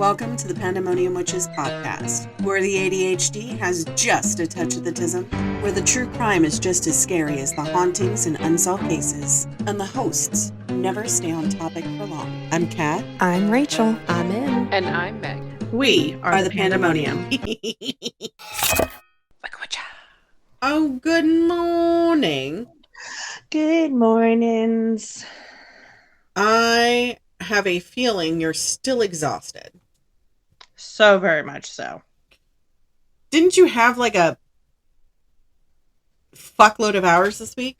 Welcome to the Pandemonium Witches podcast, where the ADHD has just a touch of the tism, where the true crime is just as scary as the hauntings and unsolved cases, and the hosts never stay on topic for long. I'm Kat. I'm Rachel. I'm In. And I'm Meg. We are the Pandemonium. Oh, good morning. Good mornings. I have a feeling you're still exhausted. So very much so. Didn't you have like a fuckload of hours this week?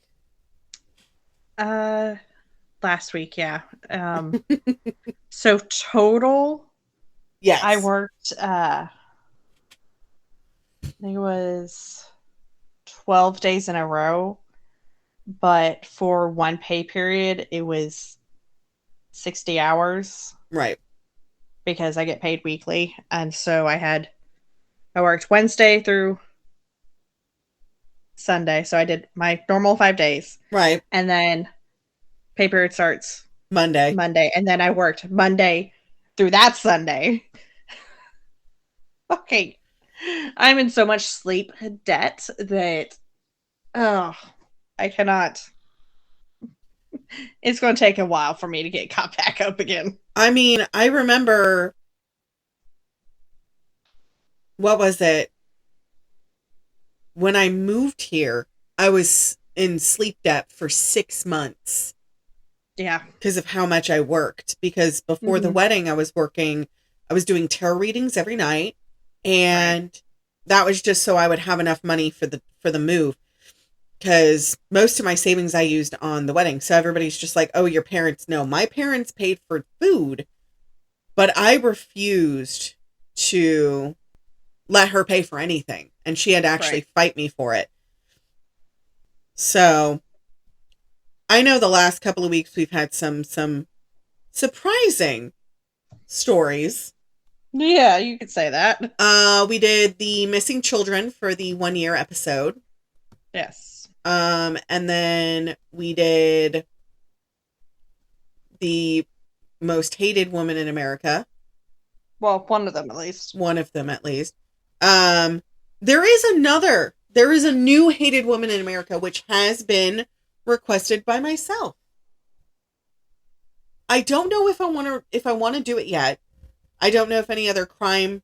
Last week, yeah. So total, Yes. I worked, I think it was 12 days in a row, but for one pay period, it was 60 hours. Right. Because I get paid weekly. And so I worked Wednesday through Sunday. So I did my normal 5 days. Right. And then pay period starts Monday. And then I worked Monday through that Sunday. Okay. I'm in so much sleep debt that, I cannot. It's going to take a while for me to get caught back up again. I mean, I remember, what was it? When I moved here, I was in sleep debt for 6 months. Yeah. Because of how much I worked. Because before the wedding, I was doing tarot readings every night. And that was just so I would have enough money for the move. Because most of my savings I used on the wedding. So everybody's just like, oh, your parents. No, my parents paid for food. But I refused to let her pay for anything. And she had to actually fight me for it. So I know the last couple of weeks we've had some surprising stories. Yeah, you could say that. We did the missing children for the 1 year episode. Yes. And then we did the most hated woman in America. Well, one of them at least. One of them at least. There is a new hated woman in America, which has been requested by myself. I don't know if I want to do it yet. I don't know if any other crime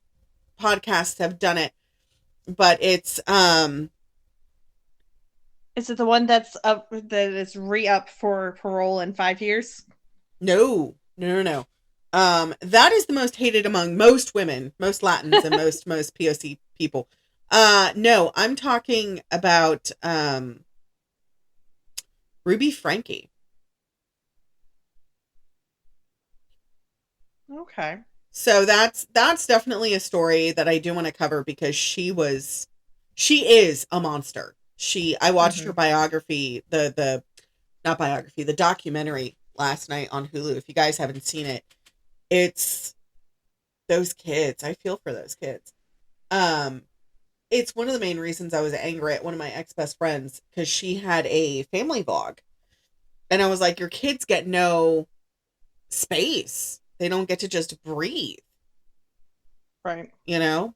podcasts have done it, but it's, Is it the one that is re-up for parole in 5 years? No. That is the most hated among most women, most Latins, and most POC people. No, I'm talking about Ruby Frankie. Okay. So that's definitely a story that I do want to cover because she is a monster. I watched her biography, the documentary last night on Hulu. If you guys haven't seen it, it's those kids. I feel for those kids. It's one of the main reasons I was angry at one of my ex-best friends because she had a family vlog. And I was like, your kids get no space. They don't get to just breathe. Right.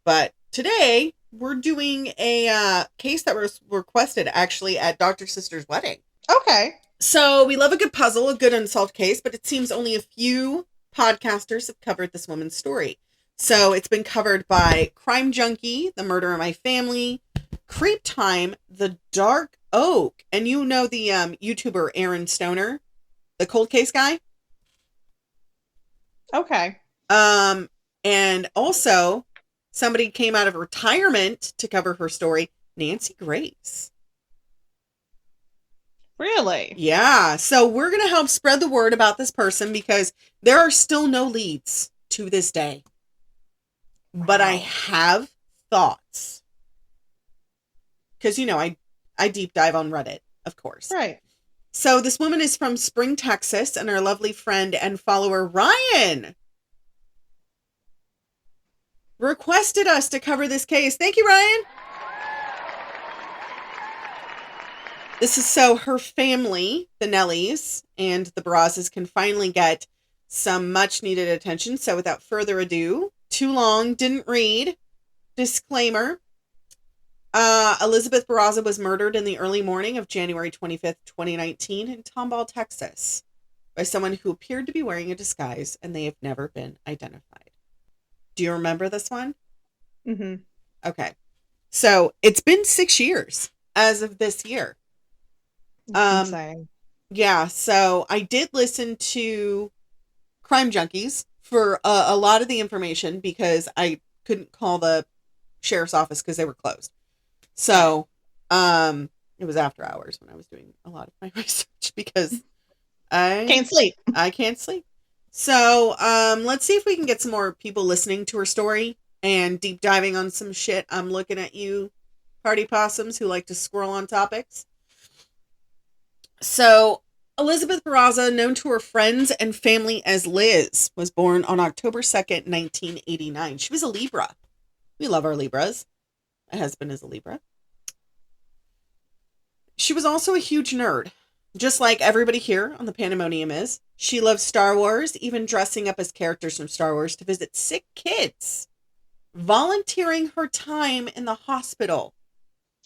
But today we're doing a case that was requested actually at Dr. Sister's wedding. Okay. So we love a good puzzle, a good unsolved case, but it seems only a few podcasters have covered this woman's story. So it's been covered by Crime Junkie, The Murder of My Family, Creep Time, The Dark Oak, and the YouTuber Aaron Stoner, the cold case guy. Okay. And also somebody came out of retirement to cover her story, Nancy Grace. Really? Yeah. So we're going to help spread the word about this person because there are still no leads to this day. Wow. But I have thoughts. Because, I deep dive on Reddit, of course. Right. So this woman is from Spring, Texas, and her lovely friend and follower, Ryan, requested us to cover this case. Thank you, Ryan. This is so her family, the Nellies and the Barrazas, can finally get some much needed attention. So without further ado, too long, didn't read. Disclaimer. Elizabeth Barraza was murdered in the early morning of January 25th, 2019 in Tomball, Texas, by someone who appeared to be wearing a disguise, and they have never been identified. Do you remember this one? Mm-hmm. Okay. So it's been 6 years as of this year. Insane. Yeah, so I did listen to Crime Junkies for a lot of the information because I couldn't call the sheriff's office because they were closed. So, it was after hours when I was doing a lot of my research because Can't sleep. I can't sleep. So, let's see if we can get some more people listening to her story and deep diving on some shit. I'm looking at you, party possums who like to squirrel on topics. So, Elizabeth Barraza, known to her friends and family as Liz, was born on October 2nd, 1989. She was a Libra. We love our Libras. My husband is a Libra. She was also a huge nerd, just like everybody here on the Pandemonium is. She loves Star Wars, even dressing up as characters from Star Wars to visit sick kids, volunteering her time in the hospital.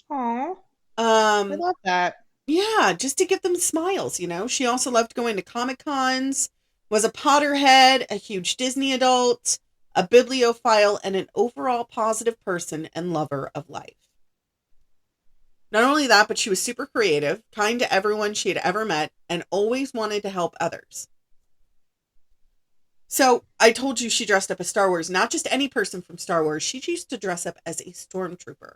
Aw. I love that. Yeah, just to get them smiles, you know. She also loved going to Comic Cons, was a Potterhead, a huge Disney adult, a bibliophile, and an overall positive person and lover of life. Not only that, but she was super creative, kind to everyone she had ever met, and always wanted to help others. So I told you she dressed up as Star Wars, not just any person from Star Wars. She used to dress up as a stormtrooper.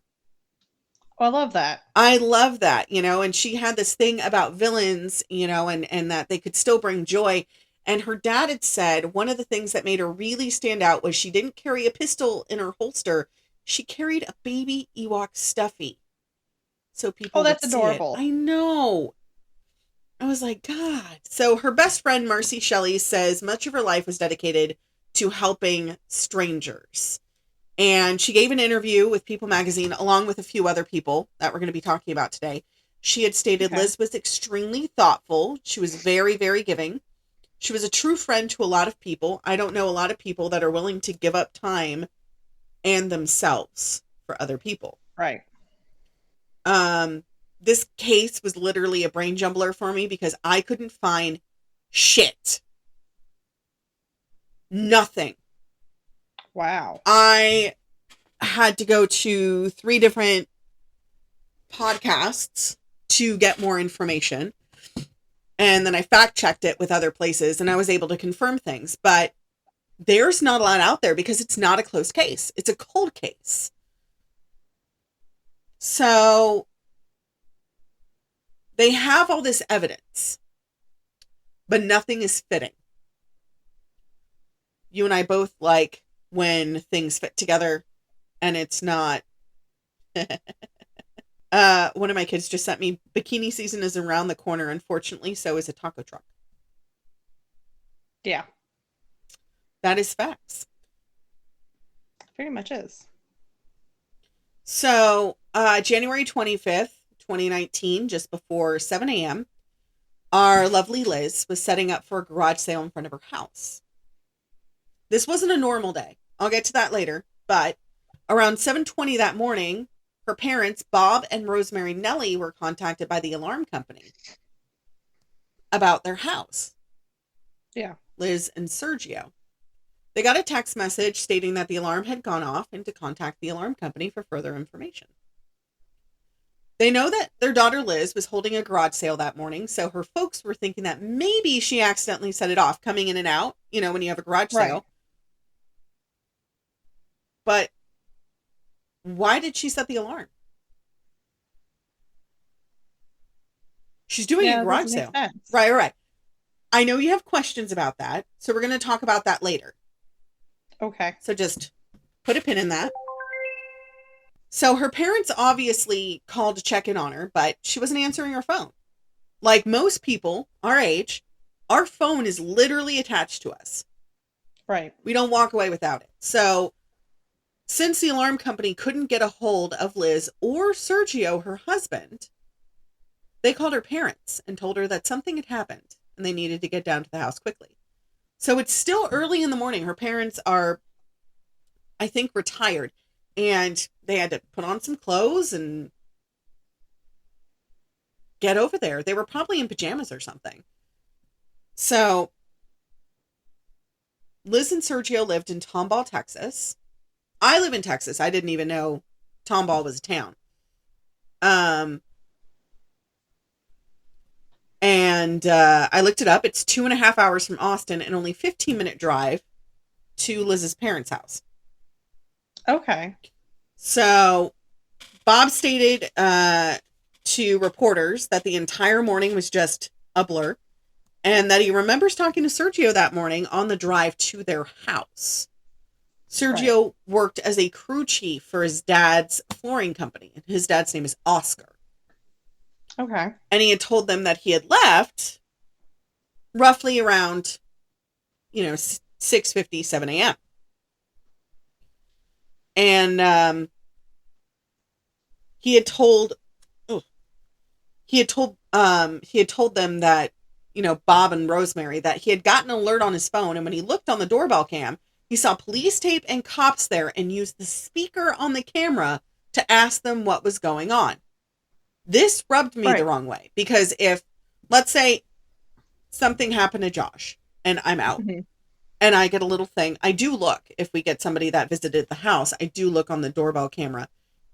Oh, I love that. I love that, you know, and she had this thing about villains, you know, and that they could still bring joy. And her dad had said one of the things that made her really stand out was she didn't carry a pistol in her holster. She carried a baby Ewok stuffy. So people that's would see adorable. it. I know. I was like, God. So her best friend, Mercy Shelley, says much of her life was dedicated to helping strangers. And she gave an interview with People magazine along with a few other people that we're going to be talking about today. She had stated Liz was extremely thoughtful. She was very, very giving. She was a true friend to a lot of people. I don't know a lot of people that are willing to give up time and themselves for other people. Right. This case was literally a brain jumbler for me because I couldn't find shit. Nothing. Wow. I had to go to 3 different podcasts to get more information. And then I fact checked it with other places and I was able to confirm things. But there's not a lot out there because it's not a closed case. It's a cold case. So they have all this evidence, but nothing is fitting. You and I both like when things fit together and it's not. One of my kids just sent me, bikini season is around the corner. Unfortunately, so is a taco truck. Yeah. That is facts. Pretty much is. So, January 25th, 2019, just before 7 a.m., our lovely Liz was setting up for a garage sale in front of her house. This wasn't a normal day. I'll get to that later. But around 7:20 that morning, her parents, Bob and Rosemary Nellie, were contacted by the alarm company about their house. Yeah. Liz and Sergio. They got a text message stating that the alarm had gone off and to contact the alarm company for further information. They know that their daughter Liz was holding a garage sale that morning, so her folks were thinking that maybe she accidentally set it off, coming in and out, you know, when you have a garage sale. But why did she set the alarm? She's doing a garage sale. Right. I know you have questions about that, so we're going to talk about that later. Okay. So just put a pin in that. So her parents obviously called to check in on her, but she wasn't answering her phone. Like most people our age, our phone is literally attached to us. Right. We don't walk away without it. So since the alarm company couldn't get a hold of Liz or Sergio, her husband, they called her parents and told her that something had happened and they needed to get down to the house quickly. So it's still early in the morning. Her parents are I think, retired. And they had to put on some clothes and get over there. They were probably in pajamas or something. So Liz and Sergio lived in Tomball, Texas. I live in Texas. I didn't even know Tomball was a town. And I looked it up. It's 2.5 hours from Austin and only 15-minute drive to Liz's parents' house. Okay. So Bob stated to reporters that the entire morning was just a blur and that he remembers talking to Sergio that morning on the drive to their house. Sergio worked as a crew chief for his dad's flooring company, and his dad's name is Oscar. Okay. And he had told them that he had left roughly around, 6:50, 7 a.m. And he had told them that, Bob and Rosemary, that he had gotten an alert on his phone, and when he looked on the doorbell cam, he saw police tape and cops there and used the speaker on the camera to ask them what was going on. This rubbed me the wrong way, because if, let's say, something happened to Josh and I'm out and I get a little thing, I do look, if we get somebody that visited the house, I do look on the doorbell camera.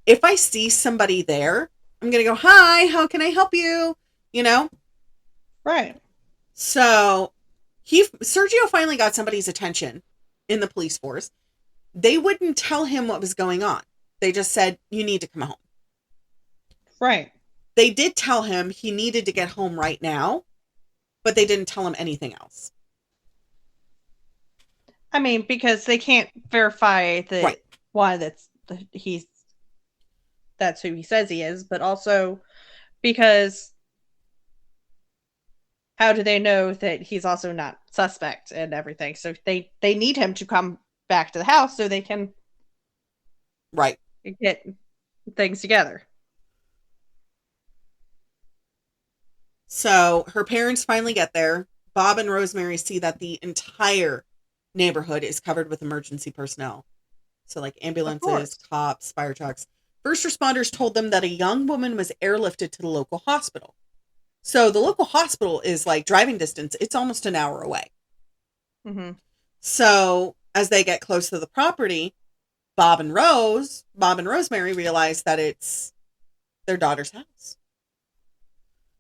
If I see somebody there, I'm going to go, hi, how can I help you? Right. So Sergio finally got somebody's attention in the police force. They wouldn't tell him what was going on. They just said, you need to come home. Right. They did tell him he needed to get home right now, but they didn't tell him anything else. I mean, because they can't verify that that's who he says he is, but also because how do they know that he's also not suspect and everything? So they need him to come back to the house so they can get things together. So her parents finally get there. Bob and Rosemary see that the entire neighborhood is covered with emergency personnel. So like ambulances, cops, fire trucks. First responders told them that a young woman was airlifted to the local hospital. So the local hospital is like driving distance. It's almost an hour away. Mm-hmm. So as they get close to the property, Bob and Rosemary realize that it's their daughter's house.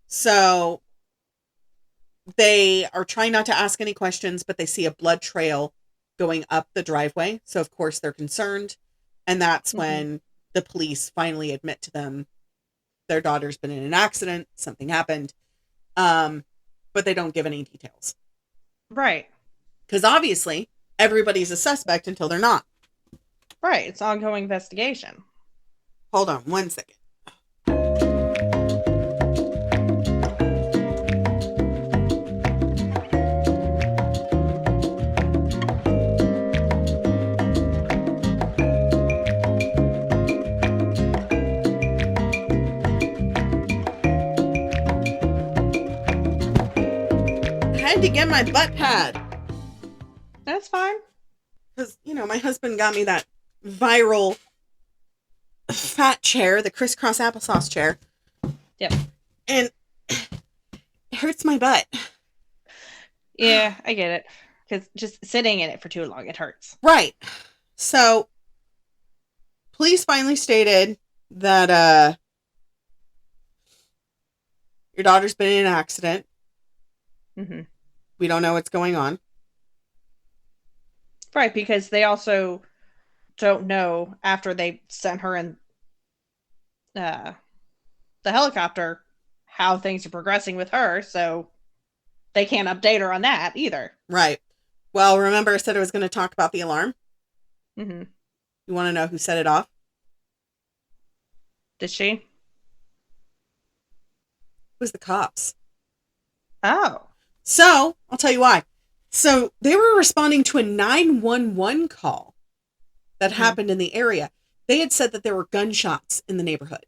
So they are trying not to ask any questions, but they see a blood trail going up the driveway. So of course they're concerned. And that's when the police finally admit to them their daughter's been in an accident, something happened. But they don't give any details. Right. Because obviously everybody's a suspect until they're not. Right. It's ongoing investigation. Hold on 1 second. To get my butt pad. That's fine. Because, my husband got me that viral fat chair, the crisscross applesauce chair. Yep. And it hurts my butt. Yeah, I get it. Because just sitting in it for too long, it hurts. Right. So, police finally stated that your daughter's been in an accident. Mm-hmm. We don't know what's going on. Right, because they also don't know after they sent her in the helicopter how things are progressing with her, so they can't update her on that either. Right. Well, remember I said I was going to talk about the alarm? Mm-hmm. You want to know who set it off? Did she? It was the cops. Oh. So, I'll tell you why. So, they were responding to a 911 call that happened in the area. They had said that there were gunshots in the neighborhood.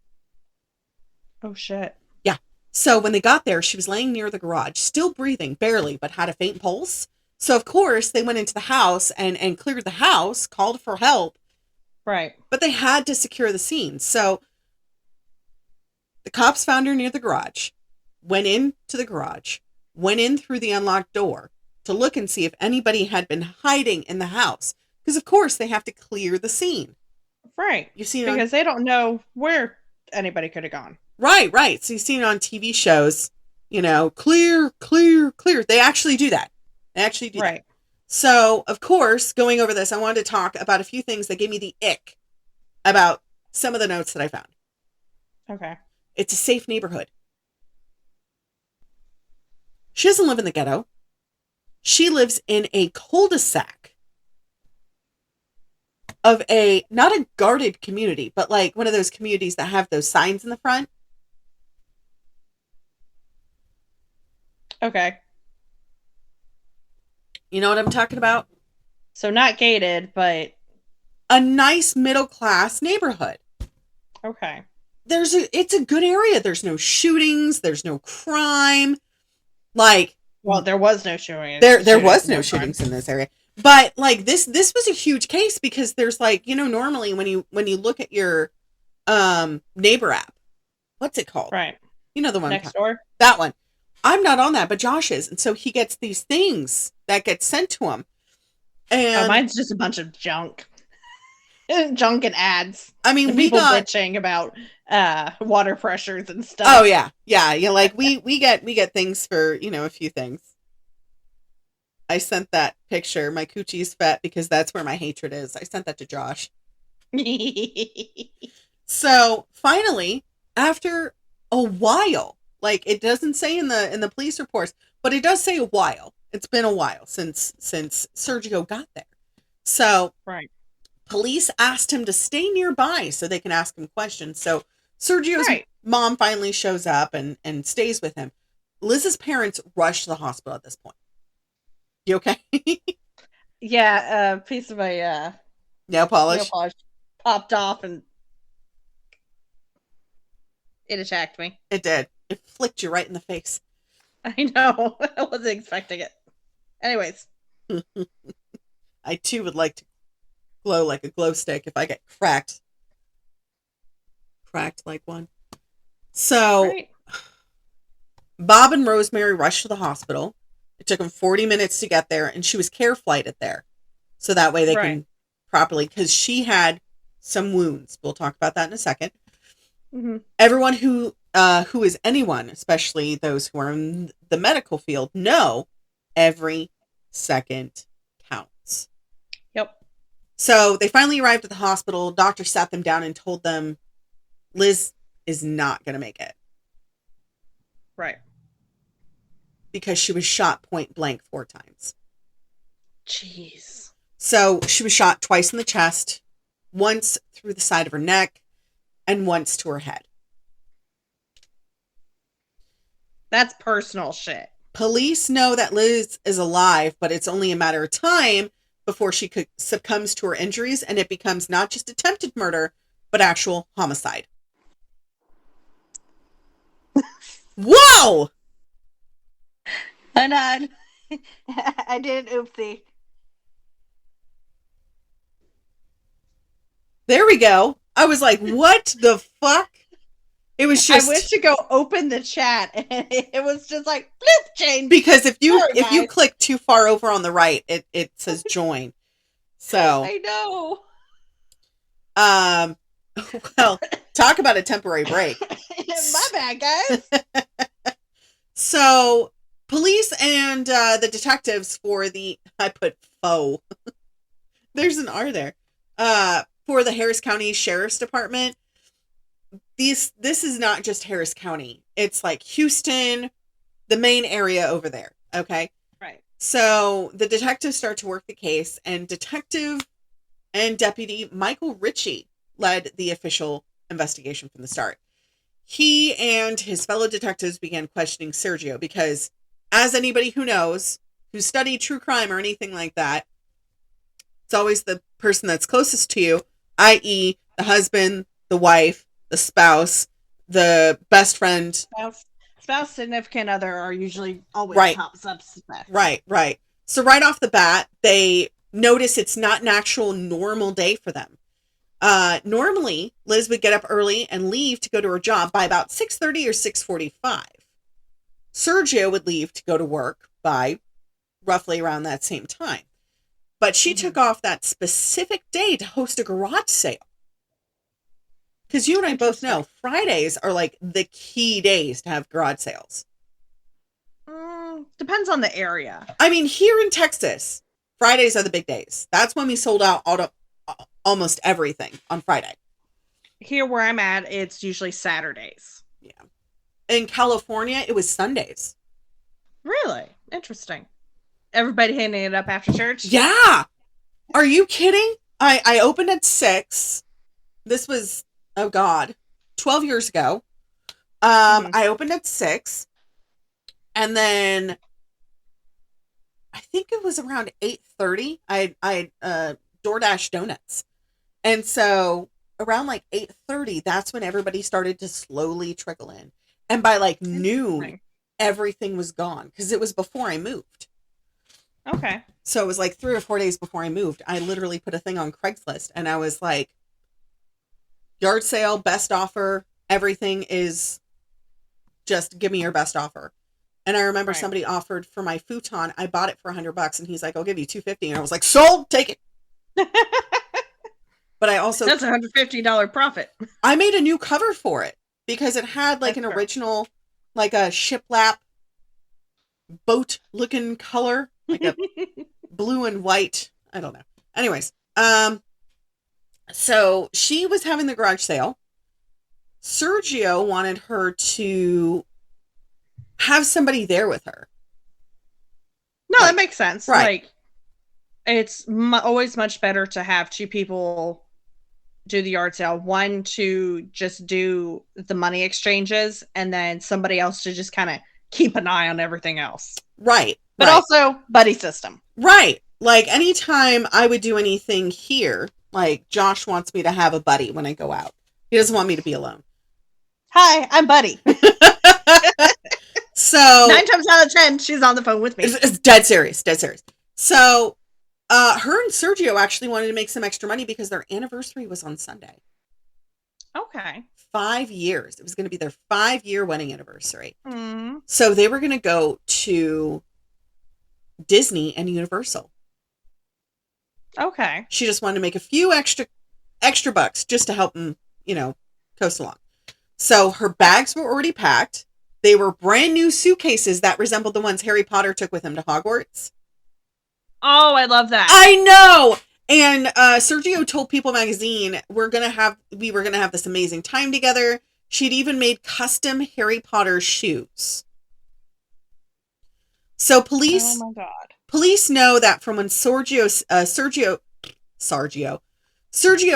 Oh, shit. Yeah. So, when they got there, she was laying near the garage, still breathing, barely, but had a faint pulse. So, of course, they went into the house and cleared the house, called for help, Right. But they had to secure the scene. So the cops found her near the garage, went into the garage, went in through the unlocked door to look and see if anybody had been hiding in the house. Because, of course, they have to clear the scene. Right. You've seen it on... Because they don't know where anybody could have gone. Right, right. So you've seen it on TV shows, you know, clear, clear, clear. They actually do that. They actually do Right. that. So, of course, going over this, I wanted to talk about a few things that gave me the ick about some of the notes that I found. Okay. It's a safe neighborhood. She doesn't live in the ghetto. She lives in a cul-de-sac of a, not a guarded community, but like one of those communities that have those signs in the front. Okay. You know what I'm talking about? So not gated, but a nice middle class neighborhood. Okay. It's a good area. There's no shootings, there's no crime. Like, well, there was no shooting. There was no shootings in this area. But like this was a huge case because there's like, you know, normally when you look at your neighbor app, what's it called? Right. You know the one next door? That one. I'm not on that, but Josh is. And so he gets these things that get sent to him. And mine's just a bunch of junk. Junk and ads. I mean, and people bitching about water pressures and stuff. Oh yeah. Yeah. Like we get things for, you know, a few things. I sent that picture. My coochie's fat because that's where my hatred is. I sent that to Josh. So finally, after a while, like it doesn't say in the police reports, but it does say a while. It's been a while since Sergio got there. So right. Police asked him to stay nearby so they can ask him questions. So Sergio's mom finally shows up and stays with him. Liz's parents rush to the hospital at this point. You okay? Yeah, a piece of my nail polish popped off and it attacked me. It did. It flicked you right in the face. I know. I wasn't expecting it. Anyways. I too would like to glow like a glow stick if I get cracked like one. So Bob and Rosemary rushed to the hospital. It took them 40 minutes to get there, and she was care flighted there. So that way they can properly, because she had some wounds. We'll talk about that in a second. Mm-hmm. Everyone who is anyone, especially those who are in the medical field, know every second counts. Yep. So they finally arrived at the hospital. Doctor sat them down and told them Liz is not going to make it. Right. Because she was shot point blank 4 times. Jeez. So she was shot twice in the chest, once through the side of her neck, and once to her head. That's personal shit. Police know that Liz is alive, but it's only a matter of time before she succumbs to her injuries, and it becomes not just attempted murder, but actual homicide. Whoa! Hold on. I did an oopsie. There we go. I was like, what the fuck? It was just... I went to go open the chat and it was just like, bloop, change. Because if you click too far over on the right, it says join. So... I know. Well, talk about a temporary break. My bad, guys. So, police and the detectives for the... I put faux. There's an R there. For the Harris County Sheriff's Department. This is not just Harris County. It's like Houston, the main area over there. Okay? Right. So, the detectives start to work the case, and Detective and Deputy Michael Ritchie led the official investigation from the start. He and his fellow detectives began questioning Sergio because, as anybody who knows, who studied true crime or anything like that, it's always the person that's closest to you, i.e. the husband, the wife, the spouse, the best friend. Spouse, significant other are usually always top suspect. Right. So right off the bat, they notice it's not an actual normal day for them. Normally, Liz would get up early and leave to go to her job by about 6:30 or 6:45. Sergio would leave to go to work by roughly around that same time. But she took off that specific day to host a garage sale. Because you and I both know Fridays are like the key days to have garage sales. Depends on the area. I mean, here in Texas, Fridays are the big days. That's when we sold out almost everything on Friday. Here where I'm at, it's usually Saturdays. Yeah. In California, it was Sundays. Really? Interesting. Everybody handing it up after church? Yeah. Are you kidding? I opened at 6. This was, oh God, 12 years ago. I opened at 6. And then I think it was around 8:30. I DoorDash donuts. And so around like 8:30, that's when everybody started to slowly trickle in. And by like noon, everything was gone because it was before I moved. Okay. So it was like 3 or 4 days before I moved. I literally put a thing on Craigslist and I was like, yard sale, best offer. Everything is just give me your best offer. And I remember somebody offered for my futon. I bought it for $100 and he's like, I'll give you $250. And I was like, sold, take it. But I also, that's $150 profit. I made a new cover for it because it had like original, like a shiplap boat looking color, like a blue and white. I don't know. Anyways, so she was having the garage sale. Sergio wanted her to have somebody there with her. No, that makes sense. Right. Like, it's always much better to have 2 people do the yard sale. One to just do the money exchanges, and then somebody else to just kind of keep an eye on everything else. Right. But also, buddy system. Right. Like, anytime I would do anything here, like, Josh wants me to have a buddy when I go out. He doesn't want me to be alone. Hi, I'm Buddy. So 9 times out of 10, she's on the phone with me. It's dead serious. Dead serious. So her and Sergio actually wanted to make some extra money because their anniversary was on Sunday. Okay. 5 years. It was going to be their 5-year wedding anniversary. Mm-hmm. So they were going to go to Disney and Universal. Okay. She just wanted to make a few extra bucks just to help them, coast along. So her bags were already packed. They were brand new suitcases that resembled the ones Harry Potter took with him to Hogwarts. Oh, I love that. I know. And Sergio told People magazine we were gonna have this amazing time together. She'd even made custom Harry Potter shoes. So police know that from when Sergio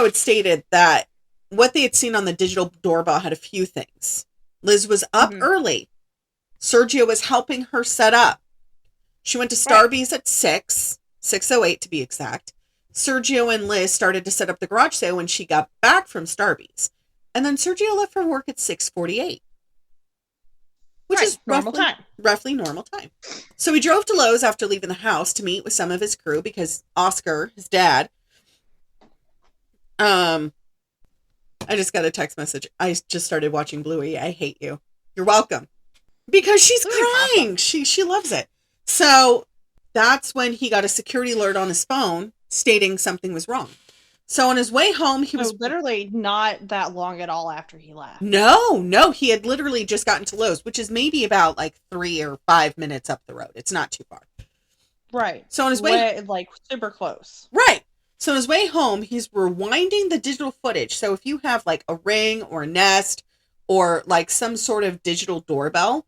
had stated that what they had seen on the digital doorbell had a few things. Liz was up early. Sergio was helping her set up. She went to Starbucks at 6:08 to be exact. Sergio and Liz started to set up the garage sale when she got back from Starbucks. And then Sergio left for work at 6:48. Which is roughly normal time. So he drove to Lowe's after leaving the house to meet with some of his crew because Oscar, his dad, I just got a text message. I just started watching Bluey. I hate you. You're welcome. Because she's crying. Awesome. She loves it. So that's when he got a security alert on his phone stating something was wrong. So on his way home, he was literally not that long at all after he left. No. He had literally just gotten to Lowe's, which is maybe about like 3 or 5 minutes up the road. It's not too far. Right. So on his way, like super close. Right. So on his way home, he's rewinding the digital footage. So if you have like a Ring or a Nest or like some sort of digital doorbell,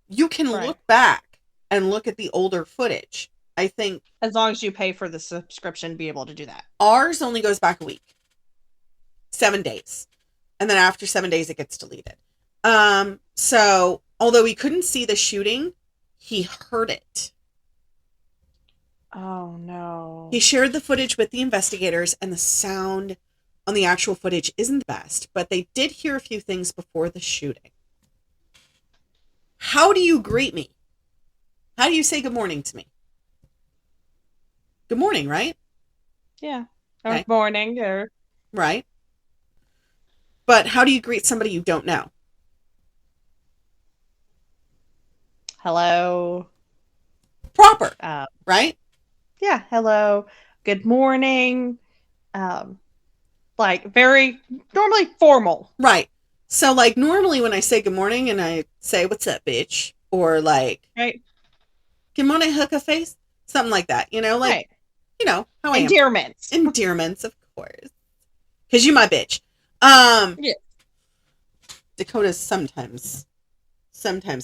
you can look back and look at the older footage. I think as long as you pay for the subscription, be able to do that. Ours only goes back a week, 7 days. And then after 7 days, it gets deleted. So although he couldn't see the shooting, he heard it. Oh, no. He shared the footage with the investigators, and the sound on the actual footage isn't the best, but they did hear a few things before the shooting. How do you greet me? How do you say good morning to me? Good morning, right? Yeah. Or morning, or... Right. But how do you greet somebody you don't know? Hello. Proper, Uh, right? yeah, hello. Good morning. Um, like very normally formal. Right. So, like, normally when I say good morning and I say, what's up, bitch? Or, like, Right. good morning, hooker face? Something like that. Like, Right. how I am. Endearments. Endearments, of course. Because you my bitch. Um, Yeah. Dakota sometimes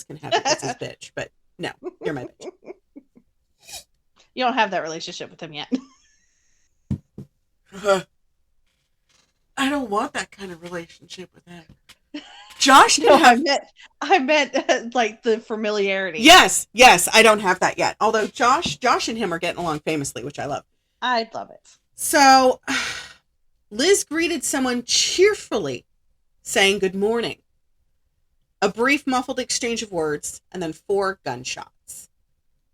can have it as his bitch, but no, you're my bitch. You don't have that relationship with him yet. I don't want that kind of relationship with him. Josh can No, have. I meant like the familiarity. Yes, I don't have that yet. Although Josh and him are getting along famously, which I love. I love it. So, Liz greeted someone cheerfully, saying good morning. A brief muffled exchange of words, and then 4 gunshots.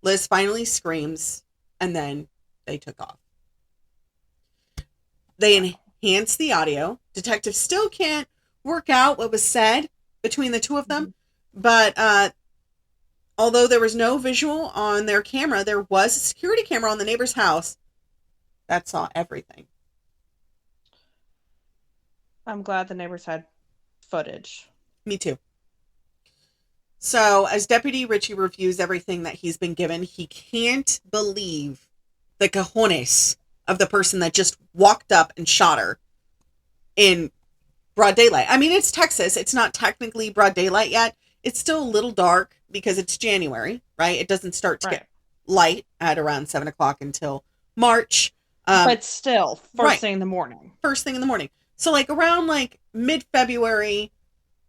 Liz finally screams, and then they took off. They enhanced the audio. Detectives still can't work out what was said between the two of them, but although there was no visual on their camera, there was a security camera on the neighbor's house that saw everything. I'm glad the neighbors had footage. Me too. So, as Deputy Ritchie reviews everything that he's been given, he can't believe the cojones of the person that just walked up and shot her in broad daylight. I mean, it's Texas. It's not technically broad daylight yet. It's still a little dark because it's January, right? It doesn't start to get light at around 7 o'clock until March. But still, first thing in the morning. First thing in the morning. So, like, around, like, mid-February,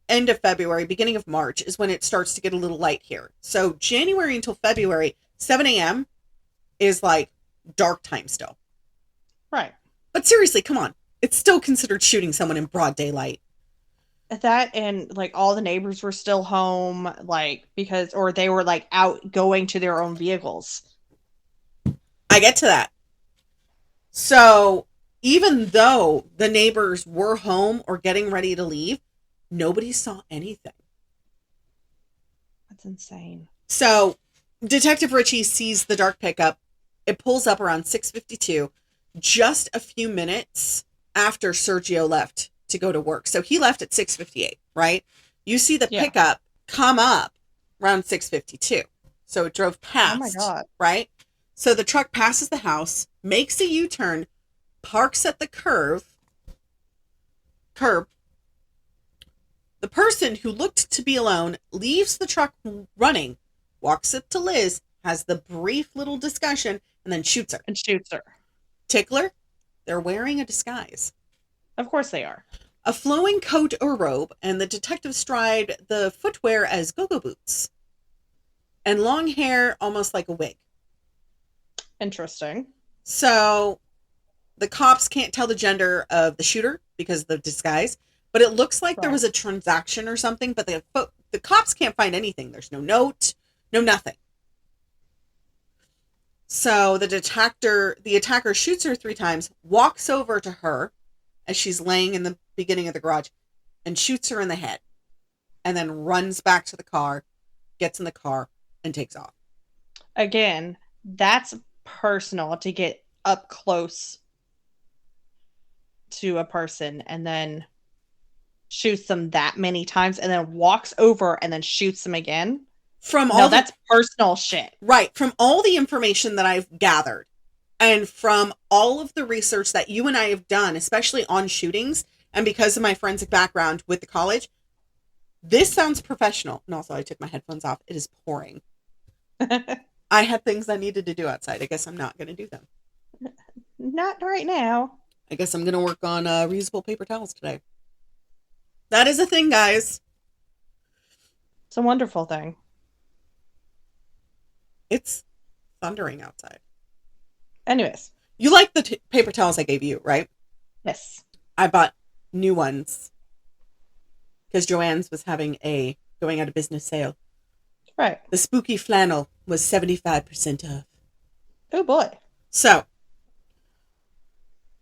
end of February, beginning of March is when it starts to get a little light here. So January until February, 7 a.m. is like dark time still. Right. But seriously, come on. It's still considered shooting someone in broad daylight. That and like all the neighbors were still home, like or they were like out going to their own vehicles. I get to that. So even though the neighbors were home or getting ready to leave, nobody saw anything. That's insane. So Detective Ritchie sees the dark pickup. It pulls up around 6:52, just a few minutes after Sergio left to go to work. So he left at 6:58, right? You see the pickup come up around 6:52. So it drove past. Oh my God. Right? So the truck passes the house, makes a U-turn, parks at the curb. The person who looked to be alone leaves the truck running, walks up to Liz, has the brief little discussion, and then shoots her. Tickler, they're wearing a disguise. Of course they are. A flowing coat or robe, and the detectives stride the footwear as go-go boots. And long hair, almost like a wig. Interesting. So, the cops can't tell the gender of the shooter because of the disguise, but it looks like there was a transaction or something, but the cops can't find anything. There's no note, no nothing. So the attacker shoots her 3 times, walks over to her as she's laying in the beginning of the garage and shoots her in the head, and then runs back to the car, gets in the car, and takes off. Again, that's personal to get up close to a person and then shoots them that many times and then walks over and then shoots them again. That's personal shit. Right. From all the information that I've gathered and from all of the research that you and I have done, especially on shootings, and because of my forensic background with the college, this sounds professional. And also, I took my headphones off. It is pouring. I had things I needed to do outside. I guess I'm not going to do them. Not right now. I guess I'm going to work on reusable paper towels today. That is a thing, guys. It's a wonderful thing. It's thundering outside. Anyways. You like the paper towels I gave you, right? Yes. I bought new ones because Joann's was having a going out of business sale. Right. The spooky flannel was 75% off. Oh boy. So,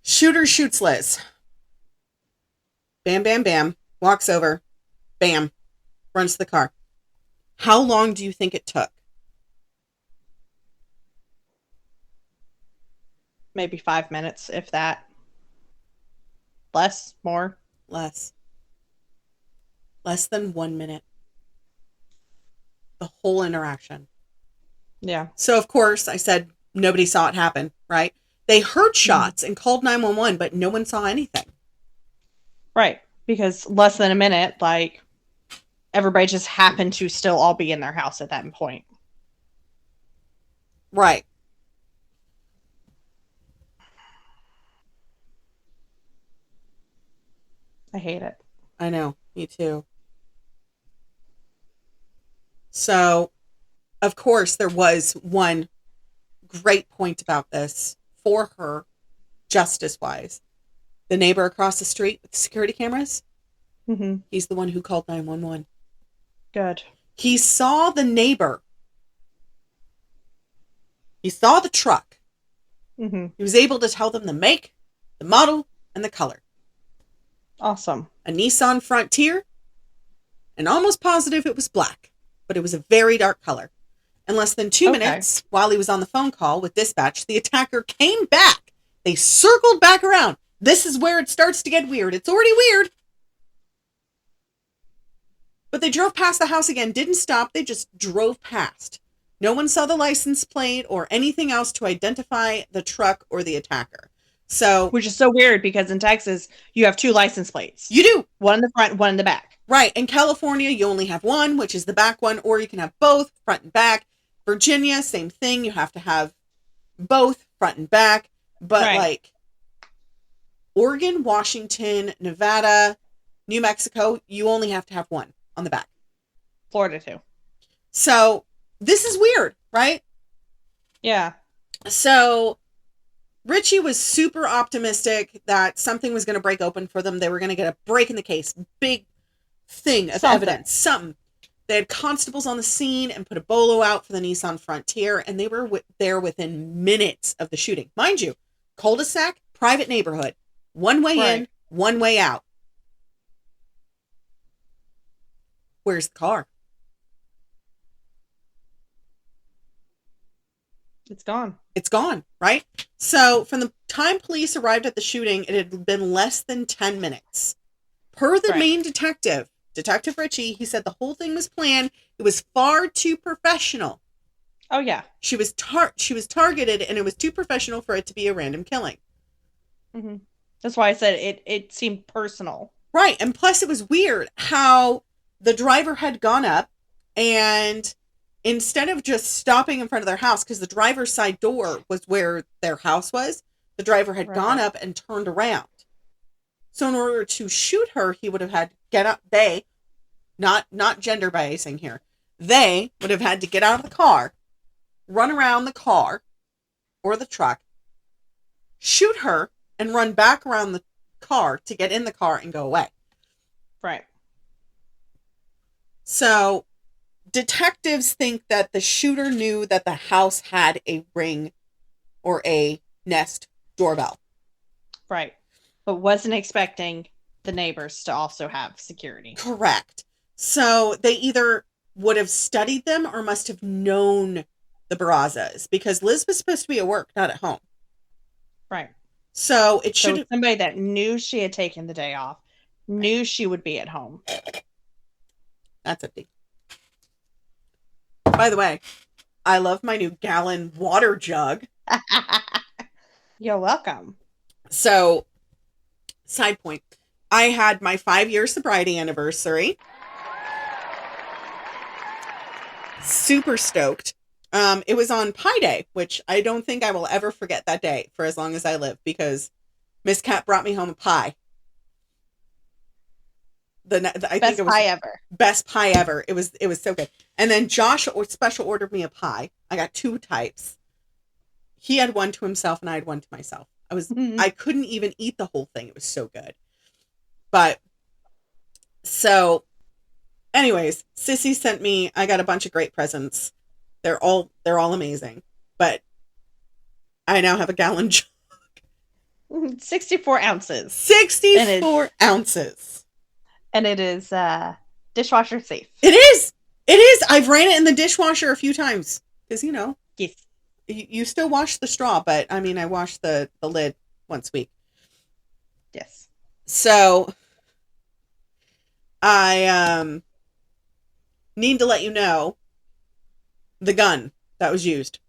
shooter shoots Liz. Bam, bam, bam. Walks over. Bam. Runs to the car. How long do you think it took? Maybe 5 minutes, if that. Less, more. Less. Less than 1 minute. The whole interaction. Yeah. So, of course, I said nobody saw it happen, right? They heard shots and called 911, but no one saw anything. Right. Because less than a minute, like, everybody just happened to still all be in their house at that point. Right. I hate it. I know. Me too. So, of course, there was one great point about this for her, justice-wise. The neighbor across the street with the security cameras, he's the one who called 911. Good. He saw the neighbor. He saw the truck. He was able to tell them the make, the model, and the color. Awesome. A Nissan Frontier, and almost positive it was black, but it was a very dark color. In less than 2 minutes, while he was on the phone call with dispatch, the attacker came back. They circled back around. This is where it starts to get weird. It's already weird. But they drove past the house again, didn't stop. They just drove past. No one saw the license plate or anything else to identify the truck or the attacker. So, which is so weird because in Texas, you have 2 license plates. You do. One in the front, one in the back. Right. In California, you only have one, which is the back one, or you can have both, front and back. Virginia, same thing. You have to have both, front and back. But like Oregon, Washington, Nevada, New Mexico, you only have to have one on the back. Florida too. So this is weird, right? Yeah. So Richie was super optimistic that something was going to break open for them. They were going to get a break in the case. Big thing of evidence. Something. They had constables on the scene and put a bolo out for the Nissan Frontier, and they were there within minutes of the shooting. Mind you, cul-de-sac, private neighborhood. One way in, one way out. Where's the car? It's gone. It's gone, right? So from the time police arrived at the shooting, it had been less than 10 minutes. Per the main detective, Detective Richie, he said the whole thing was planned. It was far too professional. Oh, yeah. She was targeted, and it was too professional for it to be a random killing. That's why I said it seemed personal. Right, and plus it was weird how the driver had gone up, and instead of just stopping in front of their house, because the driver's side door was where their house was, the driver had gone up and turned around. So in order to shoot her, he would have had to get up. They, not gender biasing here, they would have had to get out of the car, run around the car or the truck, shoot her, and run back around the car to get in the car and go away. Right. So detectives think that the shooter knew that the house had a Ring or a Nest doorbell. Right. But wasn't expecting the neighbors to also have security. Correct. So they either would have studied them or must have known the Barrazas, because Liz was supposed to be at work, not at home. Right. So it should have somebody that knew she had taken the day off, knew she would be at home. That's empty. By the way, I love my new gallon water jug. You're welcome. So, side point. I had my 5-year sobriety anniversary. Super stoked. It was on Pie Day, which I don't think I will ever forget that day for as long as I live, because Miss Cat brought me home a pie. I think it was pie ever. Best pie ever. It was so good. And then Josh special ordered me a pie. I got 2 types. He had one to himself and I had one to myself. I couldn't even eat the whole thing. It was so good. But so anyways, Sissy sent me, I got a bunch of great presents. They're all amazing. But I now have a gallon jug. 64 ounces. 64 ounces. And it is dishwasher safe. It is. It is. I've ran it in the dishwasher a few times because Yes. you still wash the straw, but I mean I wash the lid once a week. Yes. So I need to let you know the gun that was used.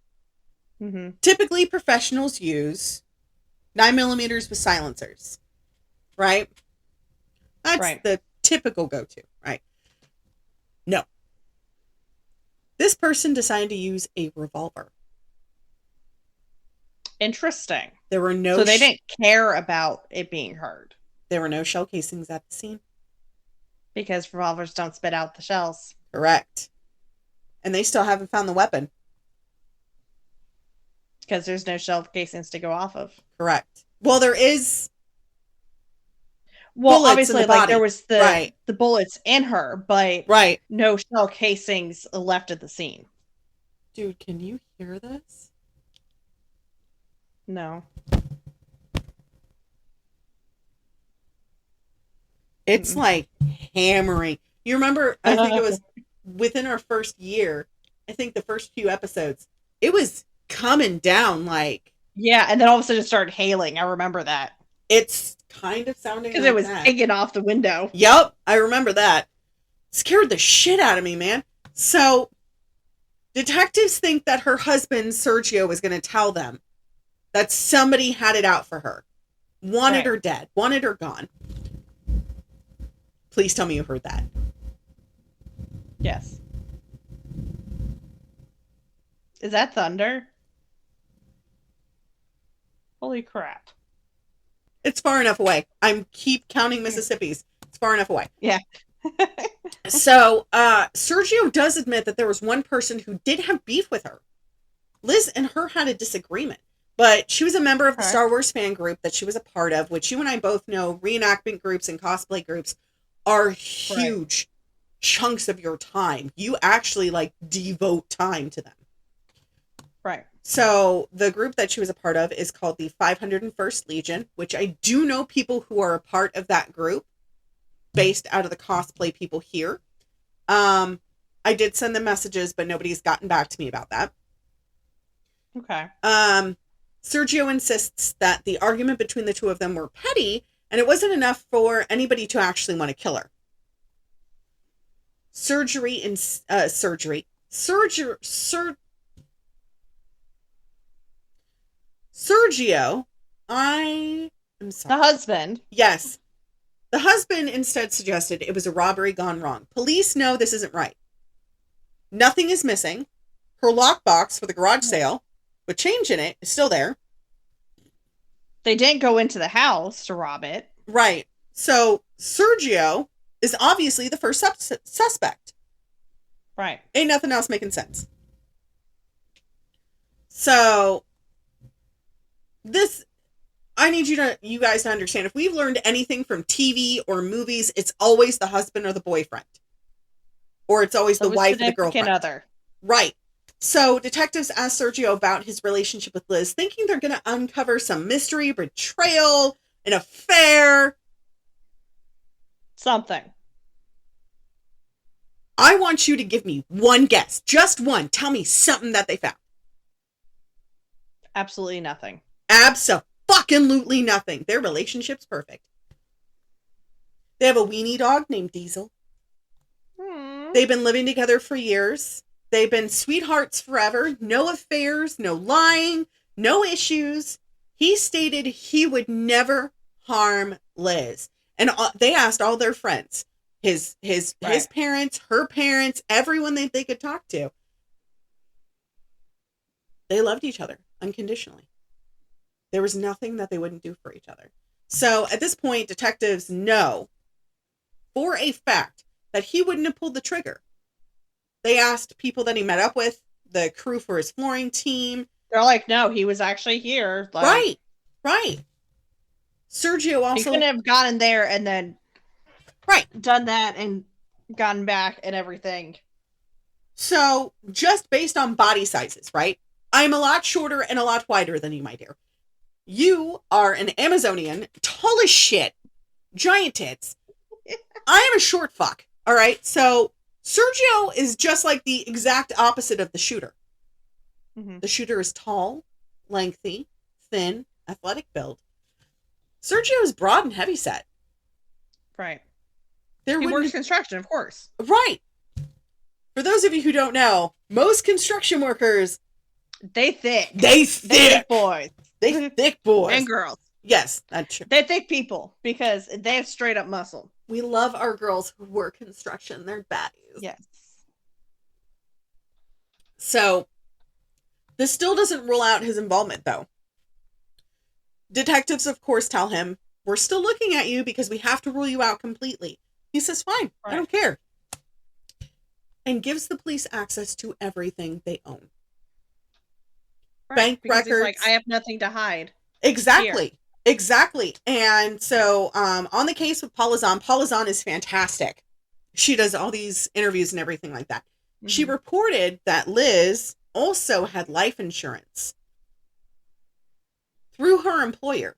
Mm-hmm. Typically, professionals use 9mm with silencers, right? That's the typical go-to, right? No. This person decided to use a revolver. Interesting. There were no. So they didn't care about it being heard. There were no shell casings at the scene. Because revolvers don't spit out the shells. Correct. And they still haven't found the weapon. Because there's no shell casings to go off of. Correct. Well, there is. Well, obviously, like there was the bullets in her, but no shell casings left at the scene. Dude, can you hear this? No. It's like hammering. You remember, I think it was within our first year, I think the first few episodes, it was coming down like. Yeah, and then all of a sudden it started hailing. I remember that. It's kind of sounding because it was hanging off the window. Yep, I remember that. Scared the shit out of me, man. So, detectives think that her husband, Sergio, was going to tell them that somebody had it out for her. Wanted her dead. Wanted her gone. Please tell me you heard that. Yes. Is that thunder? Holy crap. It's far enough away. I'm keep counting Mississippi's. It's far enough away. Yeah. So, Sergio does admit that there was one person who did have beef with her. Liz and her had a disagreement, but she was a member of the Star Wars fan group that she was a part of, which you and I both know reenactment groups and cosplay groups are huge chunks of your time. You actually like devote time to them. Right. So the group that she was a part of is called the 501st Legion, which I do know people who are a part of that group based out of the cosplay people here. I did send them messages, but nobody's gotten back to me about that. Okay. Sergio insists that the argument between the two of them were petty, and it wasn't enough for anybody to actually want to kill her. Sergio, I am sorry. The husband. Yes. The husband instead suggested it was a robbery gone wrong. Police know this isn't right. Nothing is missing. Her lockbox for the garage sale with change in it is still there. They didn't go into the house to rob it. Right. So Sergio is obviously the first suspect. Right. Ain't nothing else making sense. So this, I need you guys to understand, if we've learned anything from TV or movies, it's always the husband or the boyfriend. Or it's always the wife or the girlfriend. Other. Right. So detectives ask Sergio about his relationship with Liz, thinking they're going to uncover some mystery, betrayal, an affair. Something. I want you to give me one guess. Just one. Tell me something that they found. Absolutely nothing. Abso-fucking-lutely nothing. Their relationship's perfect. They have a weenie dog named Diesel. They've been living together for years. They've been sweethearts forever. No affairs, no lying, no issues. He stated he would never harm Liz. And they asked all their friends, his parents, her parents, everyone they could talk to. They loved each other unconditionally. There was nothing that they wouldn't do for each other. So at this point, detectives know for a fact that he wouldn't have pulled the trigger. They asked people that he met up with, the crew for his flooring team. They're like, no, he was actually here. Like, right. Sergio also... He couldn't have gotten there and then done that and gotten back and everything. So, just based on body sizes, right? I'm a lot shorter and a lot wider than you, my dear. You are an Amazonian, tall as shit, giant tits. I am a short fuck. All right. So Sergio is just like the exact opposite of the shooter. Mm-hmm. The shooter is tall, lengthy, thin, athletic build. Sergio is broad and heavyset. Right. He works construction, of course. Right. For those of you who don't know, most construction workers, they thick. They thick boys. They thick boys. And girls. Yes, that's true. They're thick people because they have straight up muscle. We love our girls who work construction. They're baddies. Yes. So, this still doesn't rule out his involvement, though. Detectives, of course, tell him, we're still looking at you because we have to rule you out completely. He says, fine, right. I don't care. And gives the police access to everything they own. Right, bank records. He's like, I have nothing to hide. Exactly. Here. Exactly. And so on the case with Paula Zahn is fantastic. She does all these interviews and everything like that. Mm-hmm. She reported that Liz also had life insurance through her employer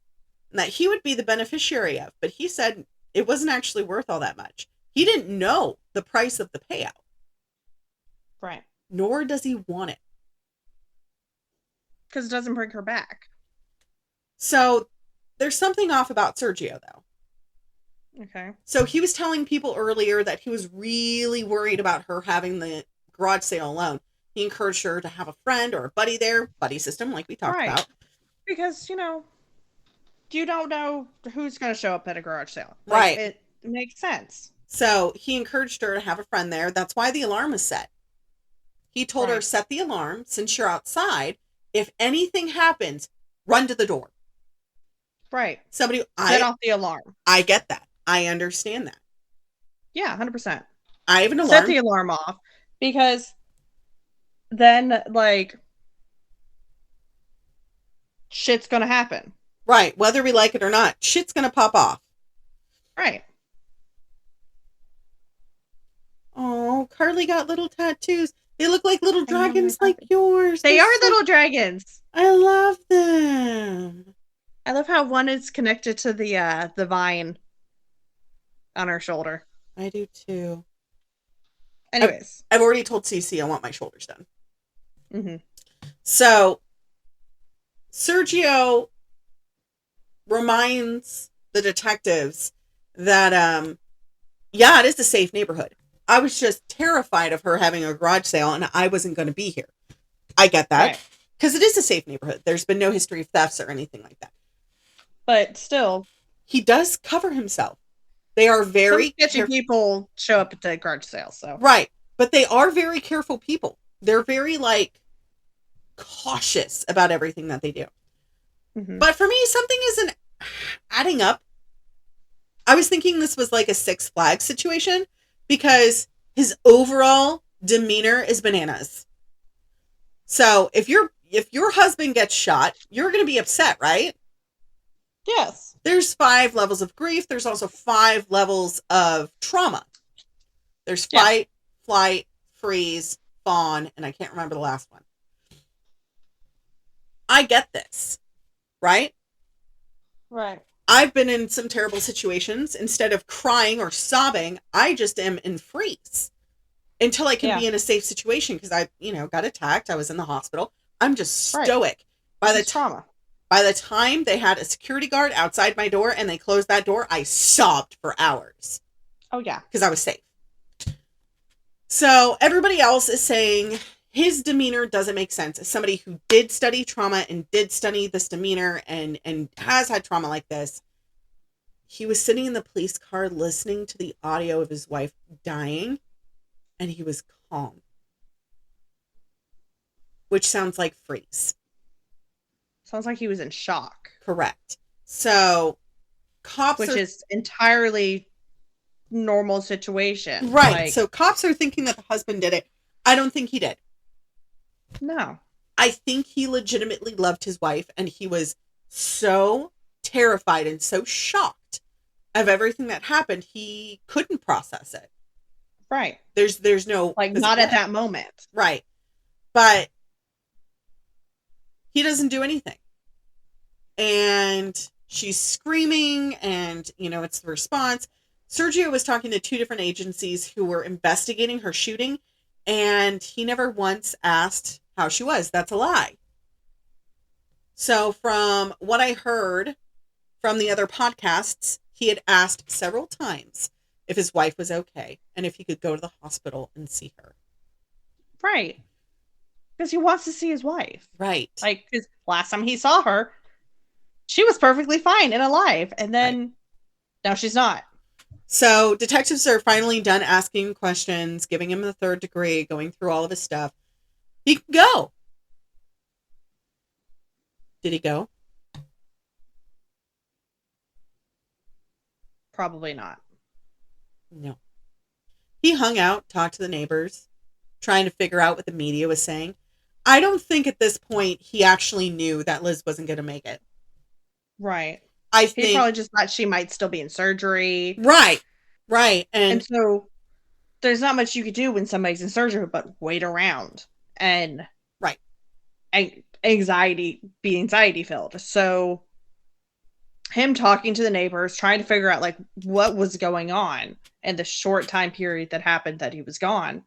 and that he would be the beneficiary of. But he said it wasn't actually worth all that much. He didn't know the price of the payout. Right. Nor does he want it. Because it doesn't bring her back. So there's something off about Sergio, though. Okay. So he was telling people earlier that he was really worried about her having the garage sale alone. He encouraged her to have a friend or a buddy there, buddy system, like we talked about. Because, you don't know who's going to show up at a garage sale. Right. It makes sense. So he encouraged her to have a friend there. That's why the alarm was set. He told her, set the alarm since you're outside. If anything happens, run to the door. Right. Set off the alarm. I get that. I understand that. Yeah, 100%. I have an alarm. Set the alarm off because then, shit's going to happen. Right. Whether we like it or not, shit's going to pop off. Right. Oh, Carly got little tattoos. They look like little dragons like yours. They are little dragons. I love them. I love how one is connected to the vine on her shoulder. I do too. Anyways. I've already told Cece I want my shoulders done. Mm-hmm. So, Sergio reminds the detectives that, it is a safe neighborhood. I was just terrified of her having a garage sale and I wasn't going to be here. I get that. Because it is a safe neighborhood. There's been no history of thefts or anything like that. But still. He does cover himself. They are very sketchy people show up at the garage sale, so. Right. But they are very careful people. They're very, cautious about everything that they do. Mm-hmm. But for me, something isn't adding up. I was thinking this was like a Six Flags situation because his overall demeanor is bananas. So if your husband gets shot, you're going to be upset, right? Yes. There's 5 levels of grief. There's also 5 levels of trauma. There's fight, flight, freeze, fawn, and I can't remember the last one. I get this, right? Right. I've been in some terrible situations. Instead of crying or sobbing, I just am in freeze until I can be in a safe situation because I, got attacked. I was in the hospital. I'm just stoic. By the time they had a security guard outside my door and they closed that door, I sobbed for hours. Oh, yeah. Because I was safe. So everybody else is saying his demeanor doesn't make sense. As somebody who did study trauma and did study this demeanor and has had trauma like this, he was sitting in the police car listening to the audio of his wife dying, and he was calm. Which sounds like freeze. Sounds like he was in shock. Correct. So, Which is entirely normal situation. Right. So, cops are thinking that the husband did it. I don't think he did. No. I think he legitimately loved his wife, and he was so terrified and so shocked of everything that happened, he couldn't process it. Right. There's no... not at that moment. Right. But he doesn't do anything. And she's screaming, and, it's the response. Sergio was talking to 2 different agencies who were investigating her shooting, and he never once asked how she was. That's a lie. So from what I heard from the other podcasts, he had asked several times if his wife was okay and if he could go to the hospital and see her. Right. Because he wants to see his wife. Right. Like, because last time he saw her, she was perfectly fine and alive. And then now she's not. So detectives are finally done asking questions, giving him the 3rd degree, going through all of his stuff. He can go. Did he go? Probably not. No. He hung out, talked to the neighbors, trying to figure out what the media was saying. I don't think at this point he actually knew that Liz wasn't going to make it. Right. I He think... probably just thought she might still be in surgery. Right. Right. And so there's not much you could do when somebody's in surgery but wait around and right. Anxiety filled. So him talking to the neighbors, trying to figure out like what was going on in the short time period that happened that he was gone.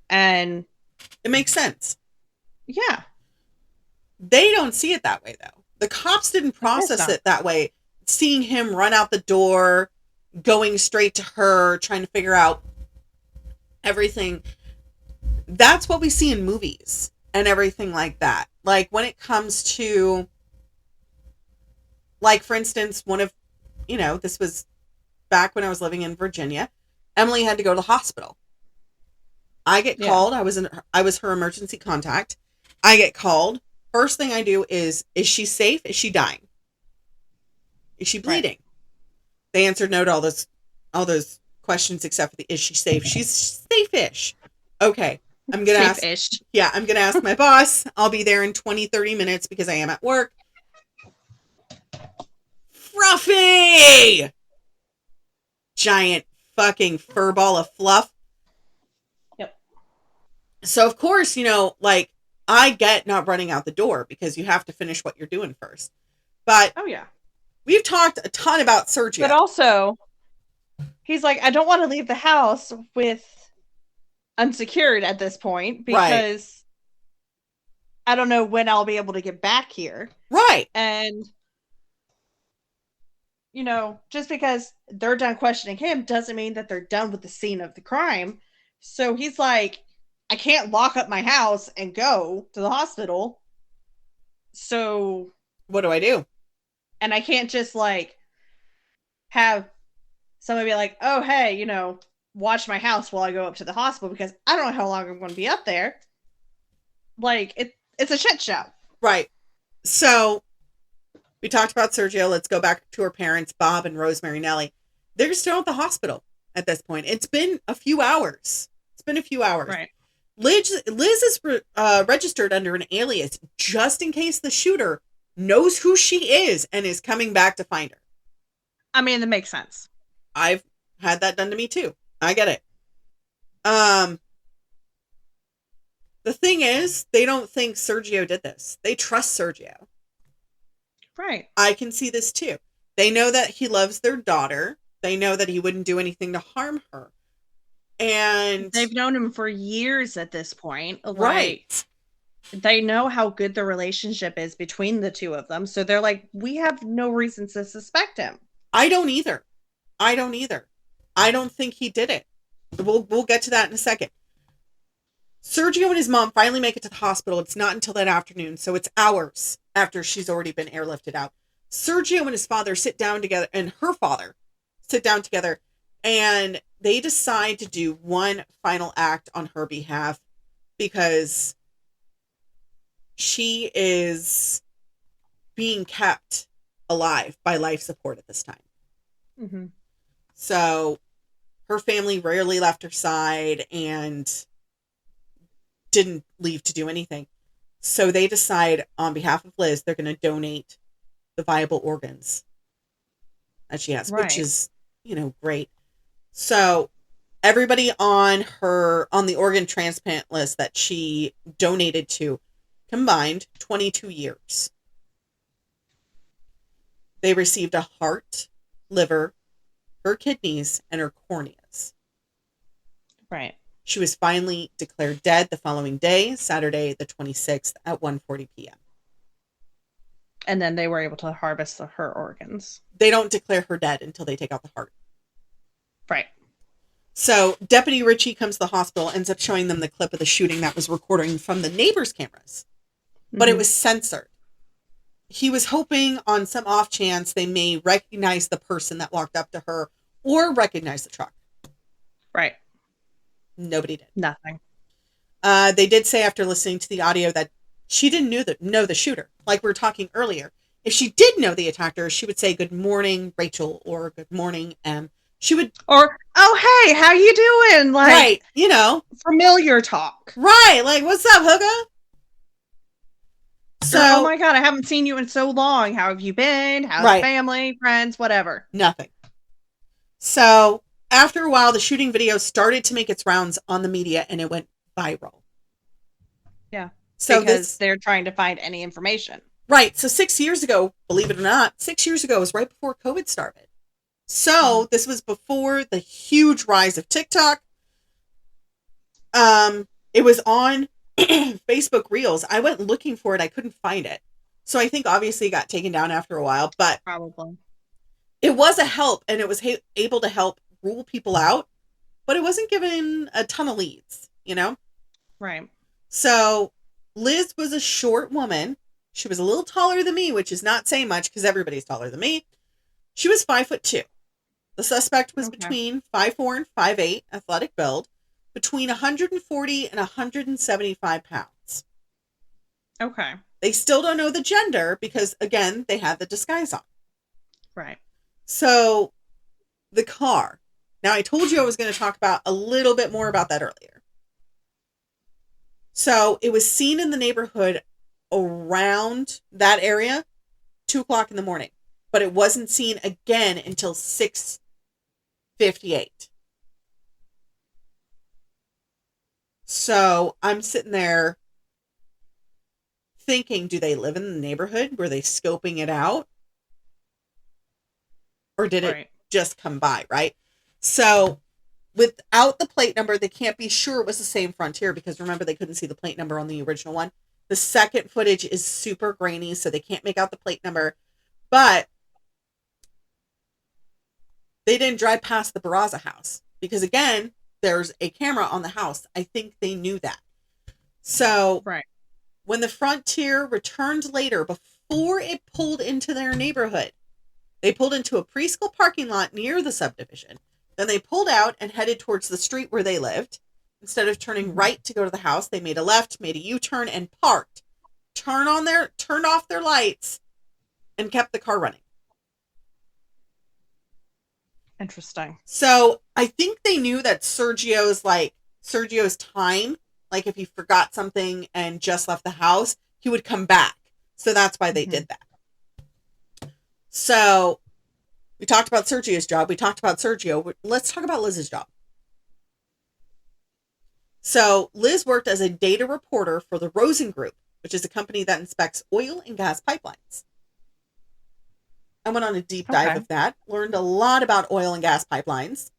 And it makes sense. Yeah. They don't see it that way though. The cops didn't process it that way. Seeing him run out the door, going straight to her, trying to figure out everything. That's what we see in movies and everything like that. Like when it comes to, like, for instance, one of, this was back when I was living in Virginia. Emily had to go to the hospital. I get called. I was her emergency contact. I get called. First thing I do is she safe? Is she dying? Is she bleeding? Right. They answered no to all those questions except for the is she safe? She's safe-ish. Okay. I'm going to ask. Yeah, I'm going to ask my boss. I'll be there in 20, 30 minutes because I am at work. Fruffy! Giant fucking fur ball of fluff. Yep. So, of course, I get not running out the door because you have to finish what you're doing first. But oh yeah, we've talked a ton about Sergio. But also, he's like, I don't want to leave the house with unsecured at this point because I don't know when I'll be able to get back here. Right. And just because they're done questioning him doesn't mean that they're done with the scene of the crime. So he's like, I can't lock up my house and go to the hospital. So what do I do? And I can't just have somebody be like, oh, hey, watch my house while I go up to the hospital because I don't know how long I'm going to be up there. It's a shit show. Right. So we talked about Sergio. Let's go back to her parents, Bob and Rosemary Nellie. They're still at the hospital at this point. It's been a few hours. Right. Liz is registered under an alias just in case the shooter knows who she is and is coming back to find her. I mean, that makes sense. I've had that done to me too. I get it. The thing is, they don't think Sergio did this. They trust Sergio. Right. I can see this too. They know that he loves their daughter. They know that he wouldn't do anything to harm her. And they've known him for years at this point. Right. They know how good the relationship is between the two of them. So they're like, we have no reason to suspect him. I don't either. I don't think he did it. We'll get to that in a second. Sergio and his mom finally make it to the hospital. It's not until that afternoon, so it's hours after she's already been airlifted out. Sergio and his father sit down together, and her father sit down together, and they decide to do one final act on her behalf because she is being kept alive by life support at this time. Mm-hmm. So her family rarely left her side and didn't leave to do anything. So they decide on behalf of Liz, they're going to donate the viable organs that she has, which is, great. So everybody on the organ transplant list that she donated to combined 22 years. They received a heart, liver, her kidneys, and her corneas. Right. She was finally declared dead the following day, Saturday the 26th at 1:40 p.m. And then they were able to harvest her organs. They don't declare her dead until they take out the heart. Right. So Deputy Ritchie comes to the hospital, ends up showing them the clip of the shooting that was recording from the neighbor's cameras. But it was censored. He was hoping on some off chance they may recognize the person that walked up to her or recognize the truck. Right. Nobody did. Nothing. They did say after listening to the audio that she didn't know the shooter. Like we were talking earlier. If she did know the attacker, she would say, "Good morning, Rachel," or "Good morning, M." She would... Or, "Oh, hey, how you doing?" Like, right, you know. Familiar talk. Right, like, "What's up, hooka?" So, oh my God, I haven't seen you in so long. How have you been? How's family, friends, whatever? Nothing. So, after a while, the shooting video started to make its rounds on the media and it went viral. Yeah. So because they're trying to find any information. Right. So 6 years ago, believe it or not, 6 years ago was right before COVID started. So this was before the huge rise of TikTok. It was on Facebook Reels. I went looking for it. I couldn't find it. So I think obviously it got taken down after a while, but probably it was a help and it was able to help rule people out, but it wasn't given a ton of leads, you know? Right. So Liz was a short woman. She was a little taller than me, which is not saying much because everybody's taller than me. She was 5'2". The suspect was between 5'4" and 5'8", athletic build, between 140 and 175 pounds. Okay. They still don't know the gender because, again, they had the disguise on. Right. So, the car. Now, I told you I was going to talk about a little bit more about that earlier. So, it was seen in the neighborhood around that area, 2 o'clock in the morning. But it wasn't seen again until 6:58. So, I'm sitting there thinking, do they live in the neighborhood? Were they scoping it out? Or did it just come by, right? So, without the plate number, they can't be sure it was the same Frontier because remember, they couldn't see the plate number on the original one. The second footage is super grainy, so they can't make out the plate number. But they didn't drive past the Barraza house because, again, there's a camera on the house. I think they knew that. So, when the Frontier returned later, before it pulled into their neighborhood, they pulled into a preschool parking lot near the subdivision. Then they pulled out and headed towards the street where they lived. Instead of turning right to go to the house, they made a left, made a U-turn, and parked. Turned off their lights, and kept the car running. Interesting. So I think they knew that Sergio's time, like if he forgot something and just left the house, he would come back. So that's why they did that. So we talked about Sergio's job. We talked about Sergio. Let's talk about Liz's job. So Liz worked as a data reporter for the Rosen Group, which is a company that inspects oil and gas pipelines. I went on a deep dive of that. Learned a lot about oil and gas pipelines.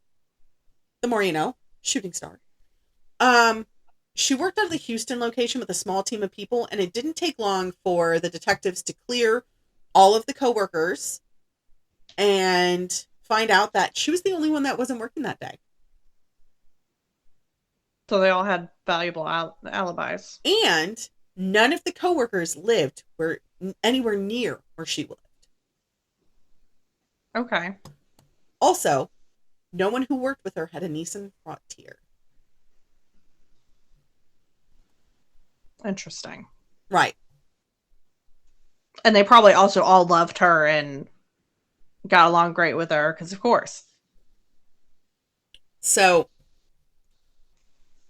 The more you know, shooting star. She worked out of the Houston location with a small team of people, and it didn't take long for the detectives to clear all of the coworkers and find out that she was the only one that wasn't working that day. So they all had valuable alibis. And none of the coworkers lived anywhere near where she lived. Okay. Also, no one who worked with her had a Nissan Frontier. Interesting. Right. And they probably also all loved her and got along great with her, because of course. So,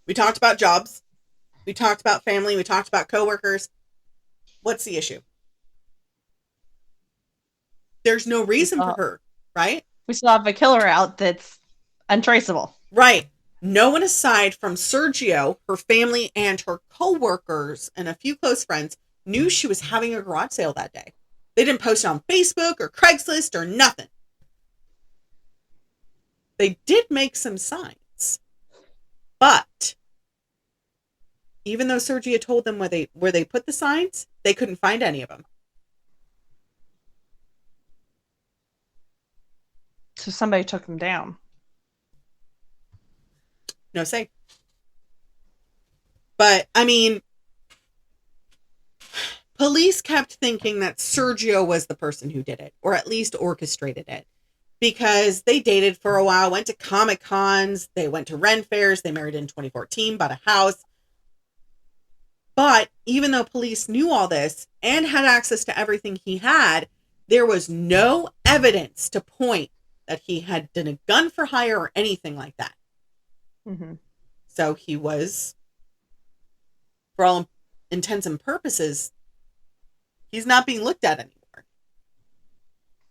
we talked about jobs. We talked about family. We talked about coworkers. What's the issue? There's no reason for her, right? We still have a killer out that's untraceable. Right. No one aside from Sergio, her family, and her coworkers, and a few close friends knew she was having a garage sale that day. They didn't post it on Facebook or Craigslist or nothing. They did make some signs. But even though Sergio told them where they put the signs, they couldn't find any of them. So somebody took them down. No say. But, I mean, police kept thinking that Sergio was the person who did it, or at least orchestrated it. Because they dated for a while, went to Comic-Cons, they went to Ren fairs, they married in 2014, bought a house. But even though police knew all this and had access to everything he had, there was no evidence to point that he had done a gun for hire or anything like that. Mm-hmm. So he was, for all intents and purposes, he's not being looked at anymore.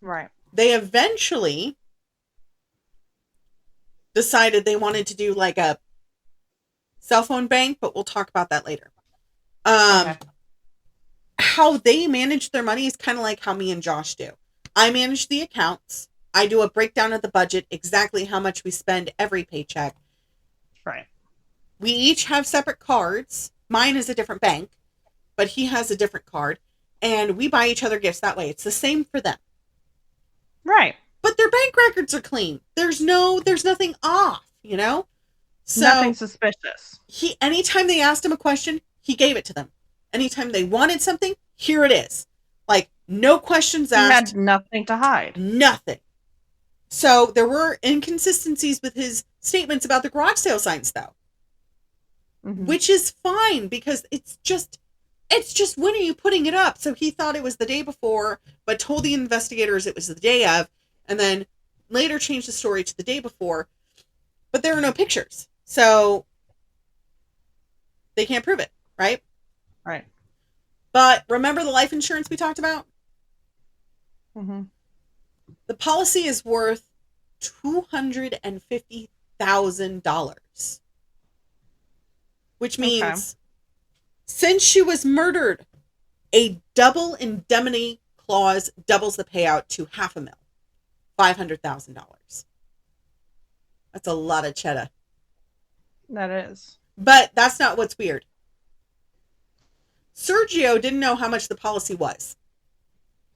Right. They eventually decided they wanted to do like a cell phone bank, but we'll talk about that later. Okay. How they manage their money is kind of like how me and Josh do. I manage the accounts. I do a breakdown of the budget, exactly how much we spend every paycheck. Right. We each have separate cards. Mine is a different bank, but he has a different card. And we buy each other gifts that way. It's the same for them. Right. But their bank records are clean. There's nothing off, you know? So nothing suspicious. Anytime they asked him a question, he gave it to them. Anytime they wanted something, here it is. Like, no questions asked. He had nothing to hide. Nothing. So there were inconsistencies with his statements about the garage sale signs, though. Mm-hmm. Which is fine, because it's just, when are you putting it up? So he thought it was the day before, but told the investigators it was the day of, and then later changed the story to the day before. But there are no pictures. So they can't prove it, right? Right. But remember the life insurance we talked about? Mm-hmm. The policy is worth $250,000. Which means, since she was murdered, a double indemnity clause doubles the payout to $500,000. $500,000. That's a lot of cheddar. That is. But that's not what's weird. Sergio didn't know how much the policy was.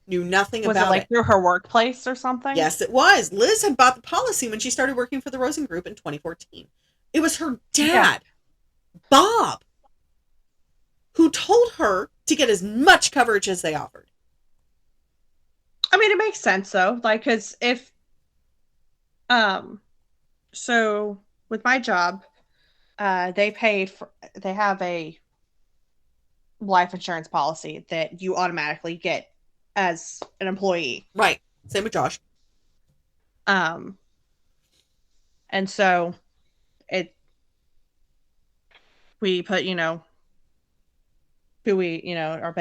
Knew nothing about it. Was it like through her workplace or something? Yes, it was. Liz had bought the policy when she started working for the Rosen Group in 2014. It was her dad, Bob, who told her to get as much coverage as they offered. I mean, it makes sense, though. Like, because if... So, with my job, they have a life insurance policy that you automatically get as an employee. Right. Same with Josh. And so we put, who we, our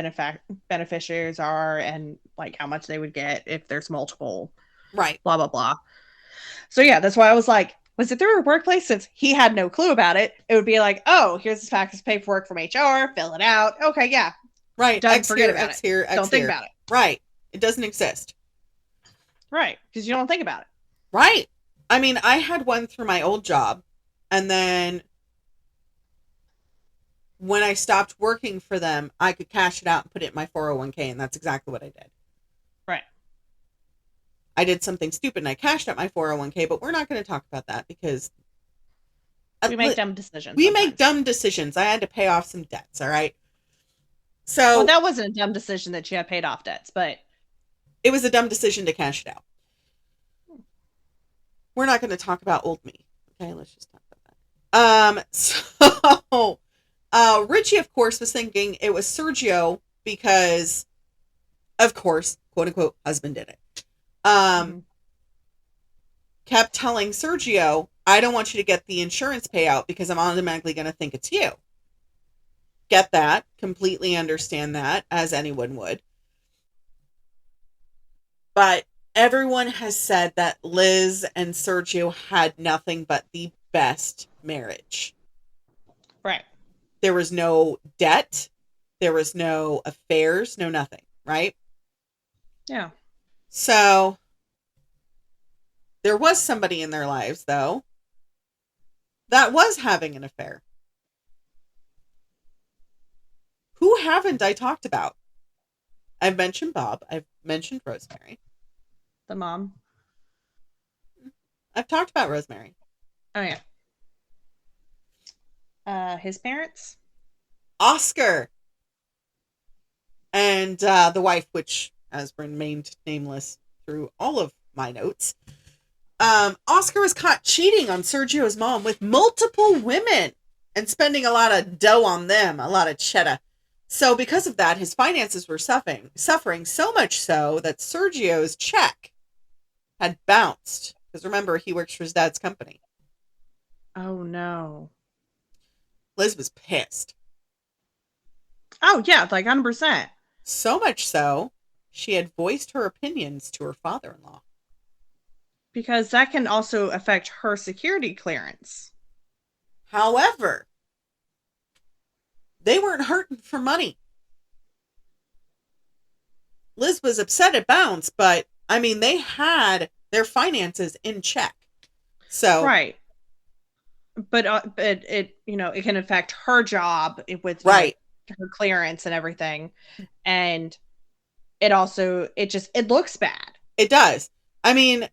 beneficiaries are, and like how much they would get if there's multiple. Right. Blah, blah, blah. So yeah, that's why I was like, was it through her workplace? Since he had no clue about it, it would be like, oh, here's this package of paperwork from HR, fill it out. Okay, yeah. Right. Done, forget about it. Don't think about it. Right. It doesn't exist. Right. Because you don't think about it. Right. I mean, I had one through my old job, and then when I stopped working for them, I could cash it out and put it in my 401k, and that's exactly what I did. Right. I did something stupid and I cashed out my 401k, but we're not going to talk about that because we make dumb decisions. We make dumb decisions. I had to pay off some debts, all right? So well, that wasn't a dumb decision that you had paid off debts, but it was a dumb decision to cash it out. We're not going to talk about old me. Okay, let's just talk about that. So Richie, of course, was thinking it was Sergio because, of course, quote unquote, husband did it. Kept telling Sergio, I don't want you to get the insurance payout because I'm automatically going to think it's you. Get that. Completely understand that, as anyone would. But everyone has said that Liz and Sergio had nothing but the best marriage. Right. There was no debt. There was no affairs, no nothing, right? Yeah. So There was somebody in their lives, though, that was having an affair. Who haven't I talked about? I've mentioned Bob. I've mentioned Rosemary. The mom. I've talked about Rosemary. Oh, yeah. His parents? Oscar. And the wife, which has remained nameless through all of my notes. Oscar was caught cheating on Sergio's mom with multiple women and spending a lot of dough on them, a lot of cheddar. So because of that, his finances were suffering so much so that Sergio's check had bounced. Because remember, he works for his dad's company. Oh, no. Liz was pissed. Oh, yeah, like 100%. So much so, she had voiced her opinions to her father-in-law. Because that can also affect her security clearance. However, they weren't hurting for money. Liz was upset at Bounce, but I mean, they had their finances in check. So, right. But it, it can affect her job with right. Her clearance and everything. And it also, it looks bad. It does. I mean,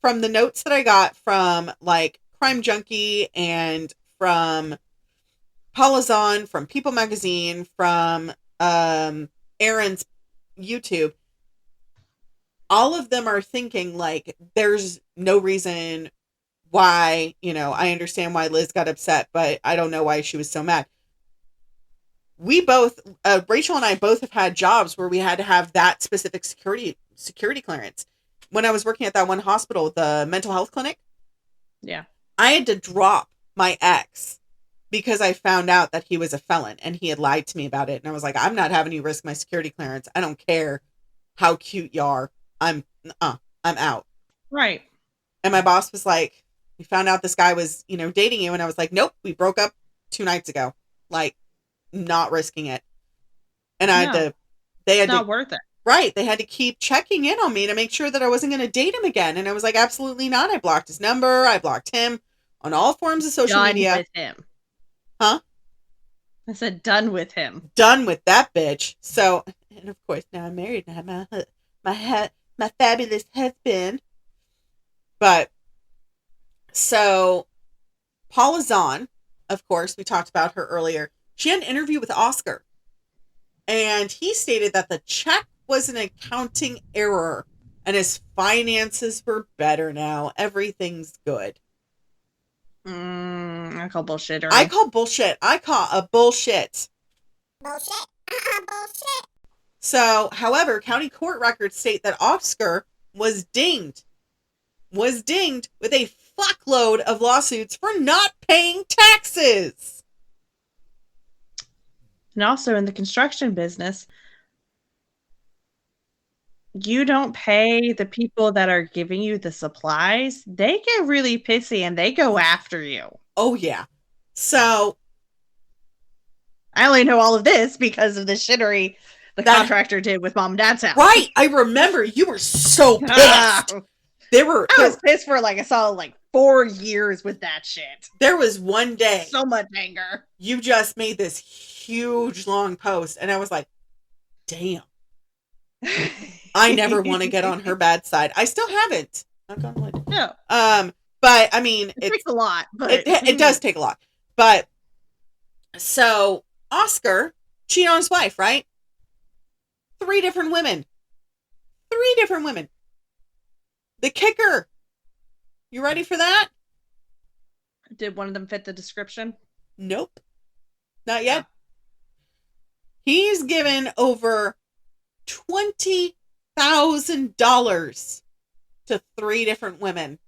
from the notes that I got from like Crime Junkie and from Paulazon, from People Magazine, from Aaron's YouTube, all of them are thinking like there's no reason why, I understand why Liz got upset, but I don't know why she was so mad. We both, Rachel and I both have had jobs where we had to have that specific security clearance. When I was working at that one hospital, the mental health clinic, yeah, I had to drop my ex because I found out that he was a felon and he had lied to me about it. And I was like, I'm not having you risk my security clearance. I don't care how cute you are. I'm out. Right. And my boss was like, we found out this guy was, dating you. And I was like, nope, we broke up 2 nights ago. Like, not risking it. And it's not worth it. Right. They had to keep checking in on me to make sure that I wasn't going to date him again. And I was like, absolutely not. I blocked his number. I blocked him on all forms of social media. Done with him. Huh? I said done with him. Done with that bitch. So, and of course, now I'm married and I have my fabulous husband. But, so, Paula Zahn, of course, we talked about her earlier. She had an interview with Oscar. And he stated that the check was an accounting error and his finances were better now. Everything's good. I call bullshit. I call bullshit. I call a bullshit. Bullshit. Bullshit. So, however, county court records state that Oscar was dinged with a fuckload of lawsuits for not paying taxes. And also in the construction business, you don't pay the people that are giving you the supplies, they get really pissy and they go after you. Oh, yeah. So, I only know all of this because of the shittery the contractor did with Mom and Dad's house. Right. I remember you were so pissed. I was pissed for like a solid 4 years with that shit. There was one day. So much anger. You just made this huge long post and I was like, damn. I never want to get on her bad side. I still haven't. No. But I mean, it takes a lot. But it does take a lot. But so Oscar cheated on his wife, right? 3 different women. The kicker. You ready for that? Did one of them fit the description? Nope. Not yet. He's given over $20,000 to 3 different women.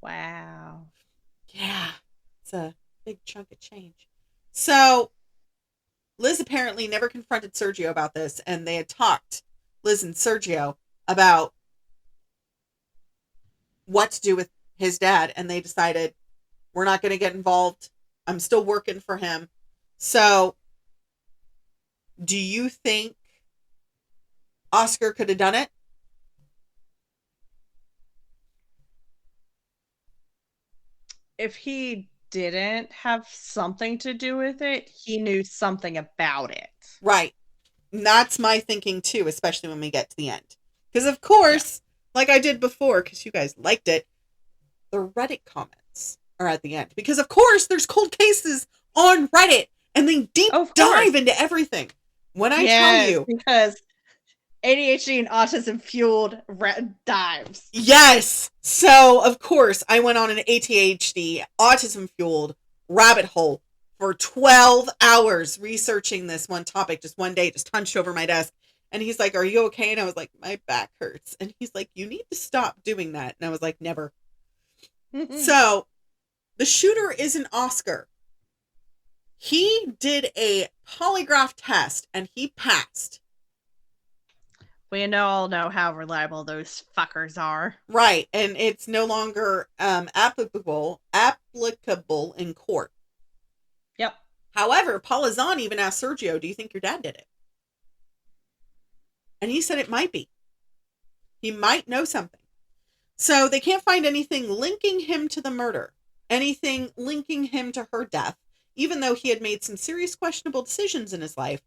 Wow. Yeah. It's a big chunk of change. So, Liz apparently never confronted Sergio about this, and they had talked, Liz and Sergio, about what to do with his dad, and they decided, we're not going to get involved. I'm still working for him. So, do you think Oscar could have done it? if he didn't have something to do with it, he knew something about it. Right. And that's my thinking too, especially when we get to the end. Because of course, like I did before, because you guys liked it, the Reddit comments are at the end. Because of course there's cold cases on Reddit and they deep dive into everything. When I tell you, because ADHD and autism fueled dives. Yes. So of course I went on an ADHD autism fueled rabbit hole for 12 hours researching this one topic, just one day, just hunched over my desk. And he's like, "Are you okay?" And I was like, "My back hurts." And he's like, "You need to stop doing that." And I was like, "Never." So the shooter is an Oscar. He did a polygraph test and he passed. We all know how reliable those fuckers are. Right. And it's no longer applicable in court. Yep. However, Paula Zahn even asked Sergio, "Do you think your dad did it?" And he said it might be. He might know something. So they can't find anything linking him to the murder, anything linking him to her death, even though he had made some serious questionable decisions in his life.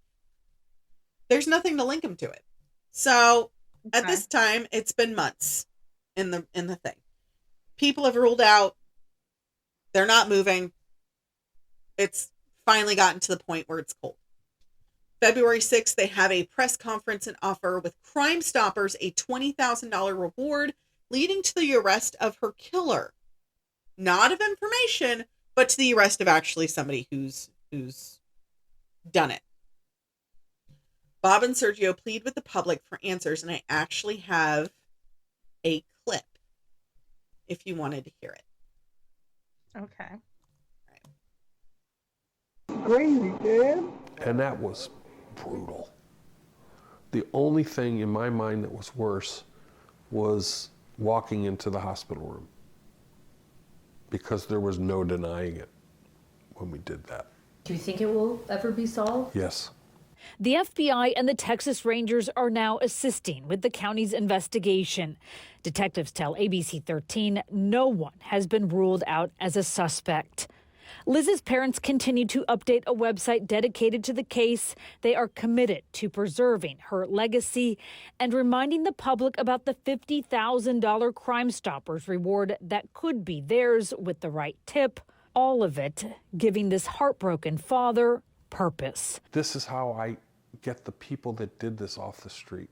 There's nothing to link him to it. So at this time, it's been months in the thing. People have ruled out. They're not moving. It's finally gotten to the point where it's cold. February 6th, they have a press conference and offer with Crime Stoppers a $20,000 reward, leading to the arrest of her killer. Not of information, but to the arrest of actually somebody who's done it. Bob and Sergio plead with the public for answers, and I actually have a clip if you wanted to hear it. Okay. Crazy, man. And that was brutal. The only thing in my mind that was worse was walking into the hospital room, because there was no denying it when we did that. Do you think it will ever be solved? Yes. The FBI and the Texas Rangers are now assisting with the county's investigation. Detectives tell ABC 13 no one has been ruled out as a suspect. Liz's parents continue to update a website dedicated to the case. They are committed to preserving her legacy and reminding the public about the $50,000 Crime Stoppers reward that could be theirs with the right tip. All of it giving this heartbroken father purpose. This is how I get the people that did this off the street,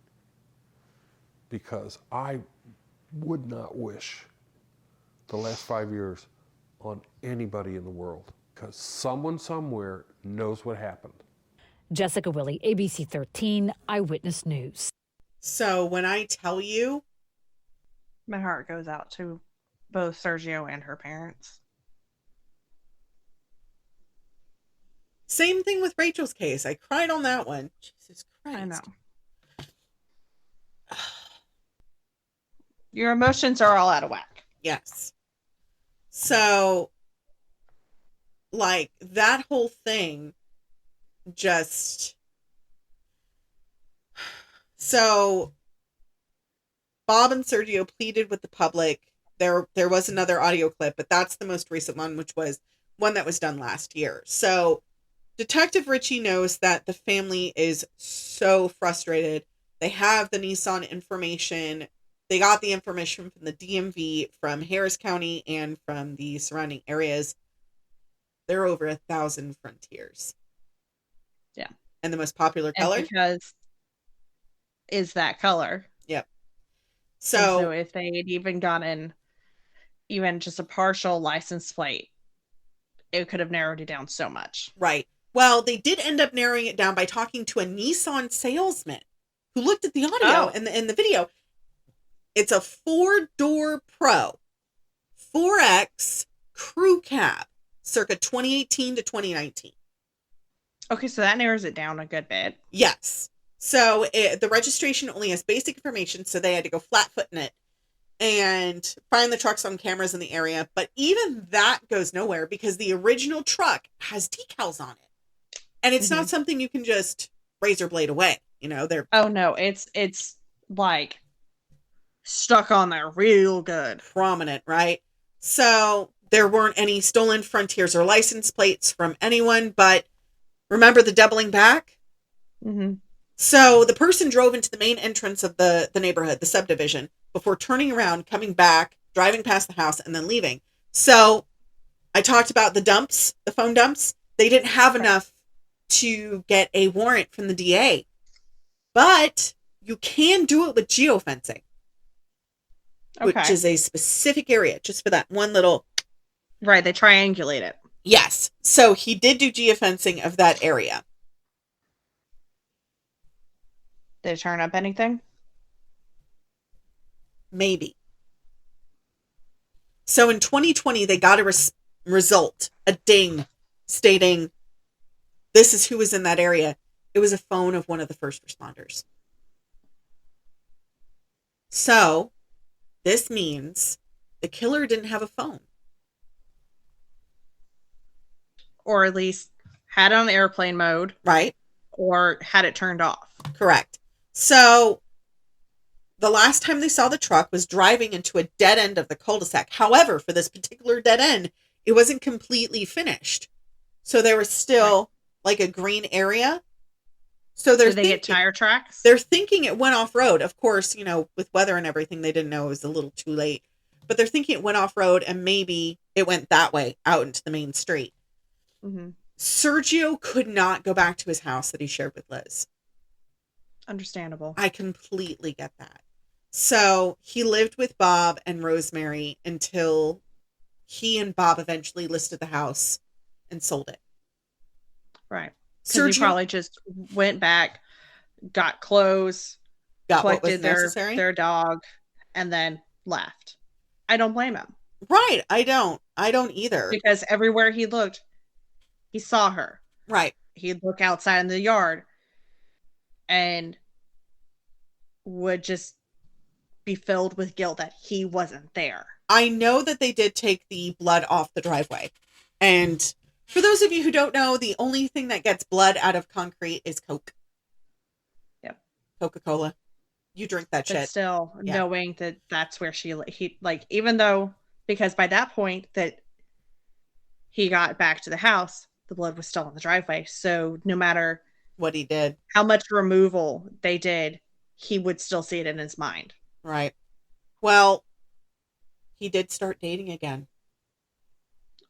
because I would not wish the last 5 years on anybody in the world, because someone somewhere knows what happened. Jessica Willey, ABC 13 Eyewitness News. So when I tell you, my heart goes out to both Sergio and her parents. Same thing with Rachel's case. I cried on that one. Jesus Christ. I know. Your emotions are all out of whack. Yes. So, like, that whole thing just... So, Bob and Sergio pleaded with the public. There was another audio clip, but that's the most recent one, which was one that was done last year. So, Detective Richie knows that the family is so frustrated. They have the Nissan information. They got the information from the DMV, from Harris County, and from the surrounding areas. There are over 1,000 Frontiers. Yeah. And the most popular color? Because is that color. Yep. So if they had even gotten even just a partial license plate, it could have narrowed it down so much. Right. Well, they did end up narrowing it down by talking to a Nissan salesman who looked at the audio and the video. It's a 4-door Pro 4X crew cab, circa 2018 to 2019. Okay, so that narrows it down a good bit. Yes. So the registration only has basic information, so they had to go flat-footing it and find the trucks on cameras in the area. But even that goes nowhere because the original truck has decals on it. And it's not something you can just razor blade away. You know, they're... Oh, no. It's like stuck on there real good. Prominent, right? So There weren't any stolen Frontiers or license plates from anyone, but remember the doubling back? Mm-hmm. So the person drove into the main entrance of the neighborhood, the subdivision, before turning around, coming back, driving past the house, and then leaving. So I talked about the dumps, the phone dumps. They didn't have enough to get a warrant from the DA. But you can do it with geofencing, which is a specific area just for that one little... Right, they triangulate it. Yes. So he did do geofencing of that area. Did it turn up anything? Maybe. So in 2020, they got a result, a ding, stating this is who was in that area. It was a phone of one of the first responders. So this means the killer didn't have a phone. Or at least had it on airplane mode. Right. Or had it turned off. Correct. So the last time they saw the truck was driving into a dead end of the cul-de-sac. However, for this particular dead end, it wasn't completely finished. So there was still like a green area. So Did they get tire tracks? They're thinking it went off road. Of course, you know, with weather and everything, they didn't know it was a little too late. But they're thinking it went off road and maybe it went that way out into the main street. Mm-hmm. Sergio could not go back to his house that he shared with Liz. Understandable. I completely get that. So he lived with Bob and Rosemary until he and Bob eventually listed the house and sold it. Right. Because he probably just went back, got clothes, collected their dog, and then left. I don't blame him. Right. I don't either. Because everywhere he looked, he saw her. Right. He'd look outside in the yard and would just be filled with guilt that he wasn't there. I know that they did take the blood off the driveway. And for those of you who don't know, the only thing that gets blood out of concrete is Coke. Yep. Coca-Cola. You drink that but shit. Still, knowing that that's where even though, because by that point that he got back to the house, the blood was still on the driveway. So no matter what he did, how much removal they did, he would still see it in his mind. Right. Well, he did start dating again.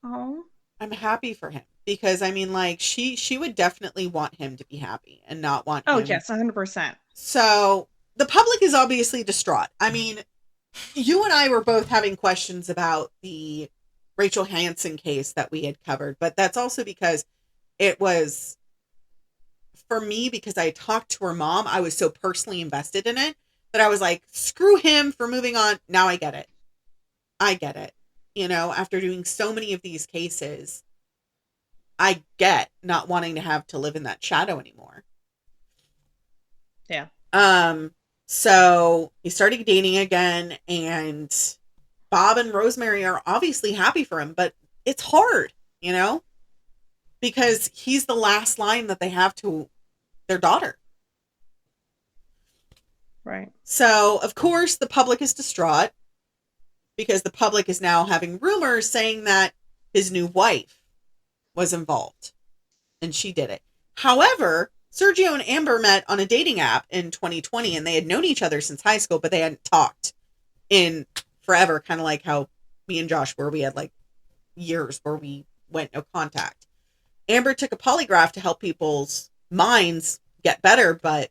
Oh. I'm happy for him because I mean, like, she would definitely want him to be happy and not want him. Oh, yes, 100%. So the public is obviously distraught. I mean, you and I were both having questions about the Rachel Hansen case that we had covered, but that's also because it was, for me, because I talked to her mom, I was so personally invested in it that I was like, screw him for moving on. Now I get it. I get it. You know, after doing so many of these cases, I get not wanting to have to live in that shadow anymore. Yeah. So he started dating again, and Bob and Rosemary are obviously happy for him, but it's hard, you know, because he's the last line that they have to their daughter. Right. So, of course, the public is distraught because the public is now having rumors saying that his new wife was involved and she did it. However, Sergio and Amber met on a dating app in 2020 and they had known each other since high school, but they hadn't talked in forever, kind of like how me and Josh were. We had like years where we went no contact. Amber took a polygraph to help people's minds get better, but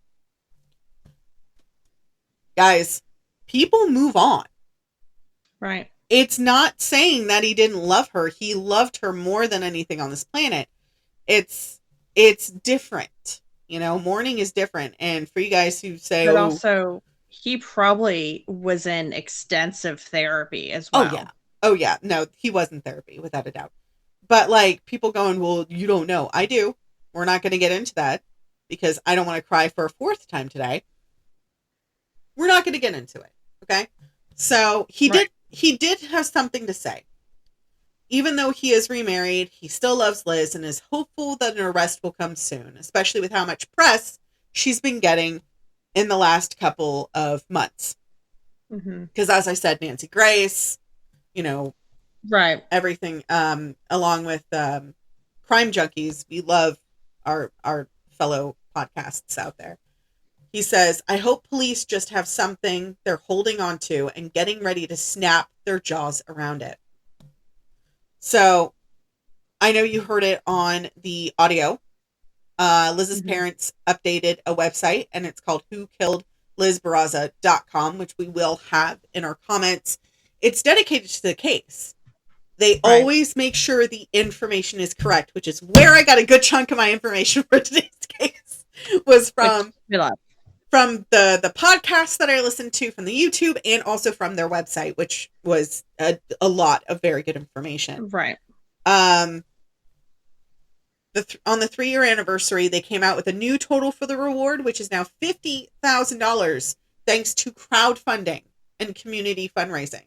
guys, people move on. Right. It's not saying that he didn't love her. He loved her more than anything on this planet. It's different. You know, mourning is different. And for you guys who say, but also, he probably was in extensive therapy as well. Oh, yeah. No, he was in therapy, without a doubt. But, like, people going, well, you don't know. I do. We're not going to get into that because I don't want to cry for a fourth time today. We're not going to get into it. Okay? So, he did have something to say. Even though he is remarried, he still loves Liz and is hopeful that an arrest will come soon, especially with how much press she's been getting in the last couple of months. Because as I said, Nancy Grace, you know, Right. everything, along with Crime Junkies. We love our fellow podcasts out there. He says, I hope police just have something they're holding on to and getting ready to snap their jaws around it. So I know you heard it on the audio. Liz's parents updated a website, and it's called whokilledlizbarraza.com, which we will have in our comments. It's dedicated to the case. They always make sure the information is correct, which is where I got a good chunk of my information for today's case, was from the podcast that I listened to, from the YouTube, and also from their website, which was a lot of very good information. Right. On the 3-year anniversary, they came out with a new total for the reward, which is now $50,000, thanks to crowdfunding and community fundraising.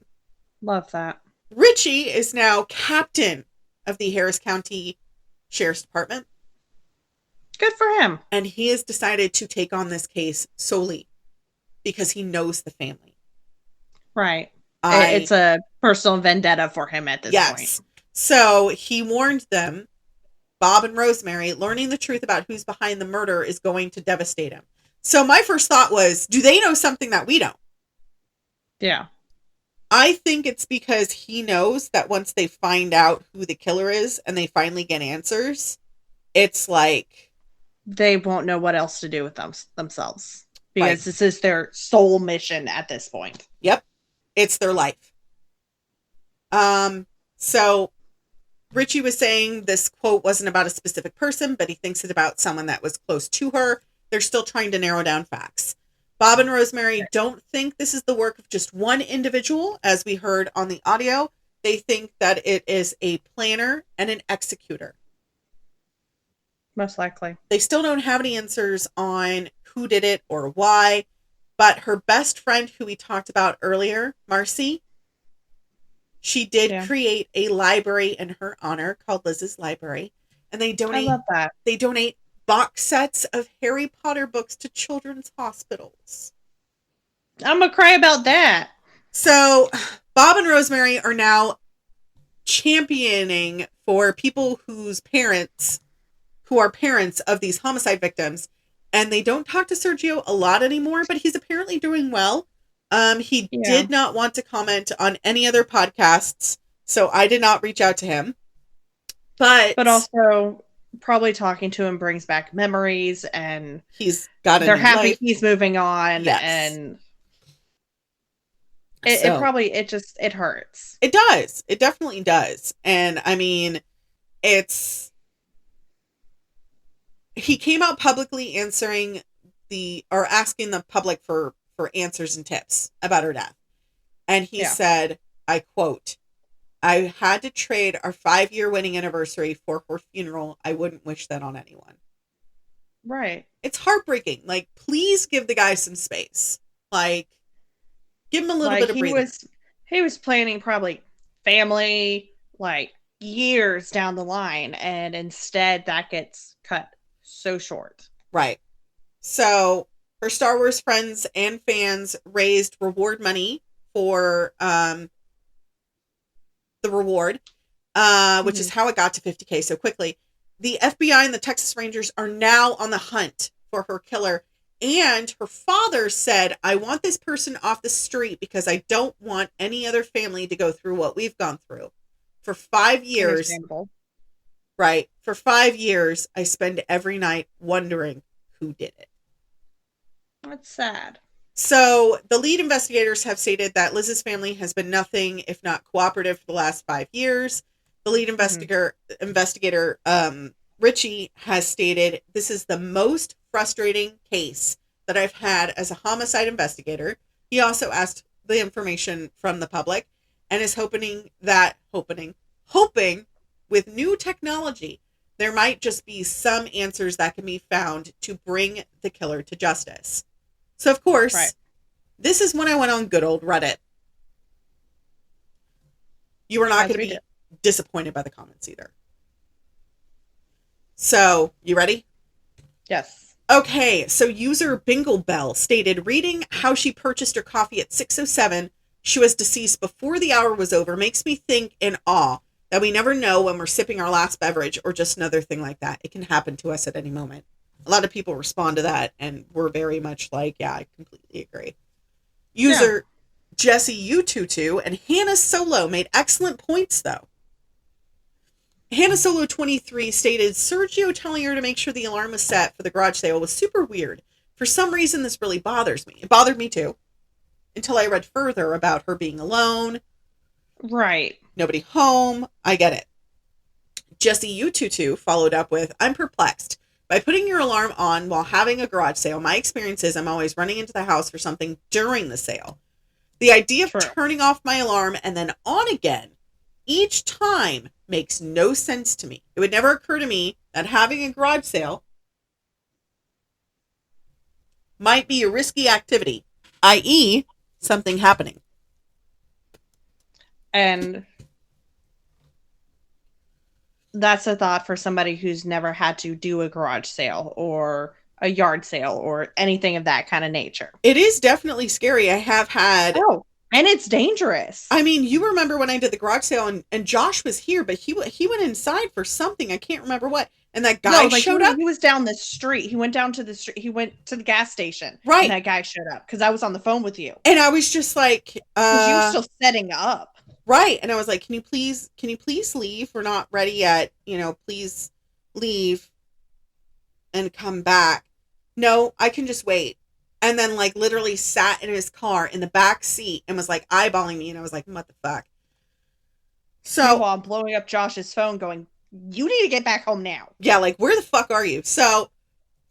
Love that. Richie is now captain of the Harris County Sheriff's Department. Good for him. And he has decided to take on this case solely because he knows the family. Right. It's a personal vendetta for him at this point. So he warned them, Bob and Rosemary, learning the truth about who's behind the murder is going to devastate him. So my first thought was, do they know something that we don't? Yeah. I think it's because he knows that once they find out who the killer is and they finally get answers, it's like they won't know what else to do with themselves, because this is their sole mission at this point. Yep. It's their life. So Richie was saying this quote wasn't about a specific person, but he thinks it's about someone that was close to her. They're still trying to narrow down facts. Bob and Rosemary don't think this is the work of just one individual, as we heard on the audio. They think that it is a planner and an executor. Most likely. They still don't have any answers on who did it or why, but her best friend, who we talked about earlier, Marcy, she did create a library in her honor called Liz's Library, and they donate. I love that. They donate box sets of Harry Potter books to children's hospitals. I'm gonna cry about that. So Bob and Rosemary are now championing for people who are parents of these homicide victims, and they don't talk to Sergio a lot anymore, but he's apparently doing well. He did not want to comment on any other podcasts, so I did not reach out to him. But also, probably talking to him brings back memories, and they're happy life. He's moving on, and it hurts. It does. It definitely does. And I mean, he came out publicly asking the public for answers and tips about her death. And he said, I quote, I had to trade our 5-year wedding anniversary for her funeral. I wouldn't wish that on anyone. Right. It's heartbreaking. Like, please give the guy some space. Like, give him a little bit of breathing. He was planning probably family, like, years down the line, and instead that gets cut so short. Right. So her Star Wars friends and fans raised reward money for the reward, which is how it got to $50K so quickly. The FBI and the Texas Rangers are now on the hunt for her killer. And her father said, I want this person off the street because I don't want any other family to go through what we've gone through. For 5 years. Right. For 5 years, I spend every night wondering who did it. That's sad. So the lead investigators have stated that Liz's family has been nothing if not cooperative for the last 5 years. The lead investigator, Richie, has stated, this is the most frustrating case that I've had as a homicide investigator. He also asked the information from the public and is hoping with new technology, there might just be some answers that can be found to bring the killer to justice. So, of course, this is when I went on good old Reddit. You are not going to be disappointed by the comments either. So, you ready? Yes. Okay, so user Bingle Bell stated, reading how she purchased her coffee at 6:07 she was deceased before the hour was over makes me think in awe that we never know when we're sipping our last beverage or just another thing like that. It can happen to us at any moment. A lot of people respond to that, and we're very much like, yeah, I completely agree. User Jesse U22 and Hannah Solo made excellent points, though. Hannah Solo 23 stated, Sergio telling her to make sure the alarm was set for the garage sale was super weird. For some reason, this really bothers me. It bothered me too. Until I read further about her being alone. Right. Nobody home. I get it. Jesse U22 followed up with, I'm perplexed. By putting your alarm on while having a garage sale, my experience is I'm always running into the house for something during the sale. The idea of turning off my alarm and then on again each time makes no sense to me. It would never occur to me that having a garage sale might be a risky activity, i.e., something happening. And that's a thought for somebody who's never had to do a garage sale or a yard sale or anything of that kind of nature. It is definitely scary. I have had... Oh, and it's dangerous. I mean, you remember when I did the garage sale and Josh was here, but he went inside for something. I can't remember what. And that guy showed up. He was down the street. He went down to the street. He went to the gas station. Right. And that guy showed up because I was on the phone with you. And I was just like... Because you were still setting up. Right. And I was like, can you please leave? We're not ready yet. Please leave and come back. No, I can just wait. And then like literally sat in his car in the back seat and was like eyeballing me. And I was like, what the fuck? So while I'm blowing up Josh's phone going, you need to get back home now. Yeah. Like, where the fuck are you? So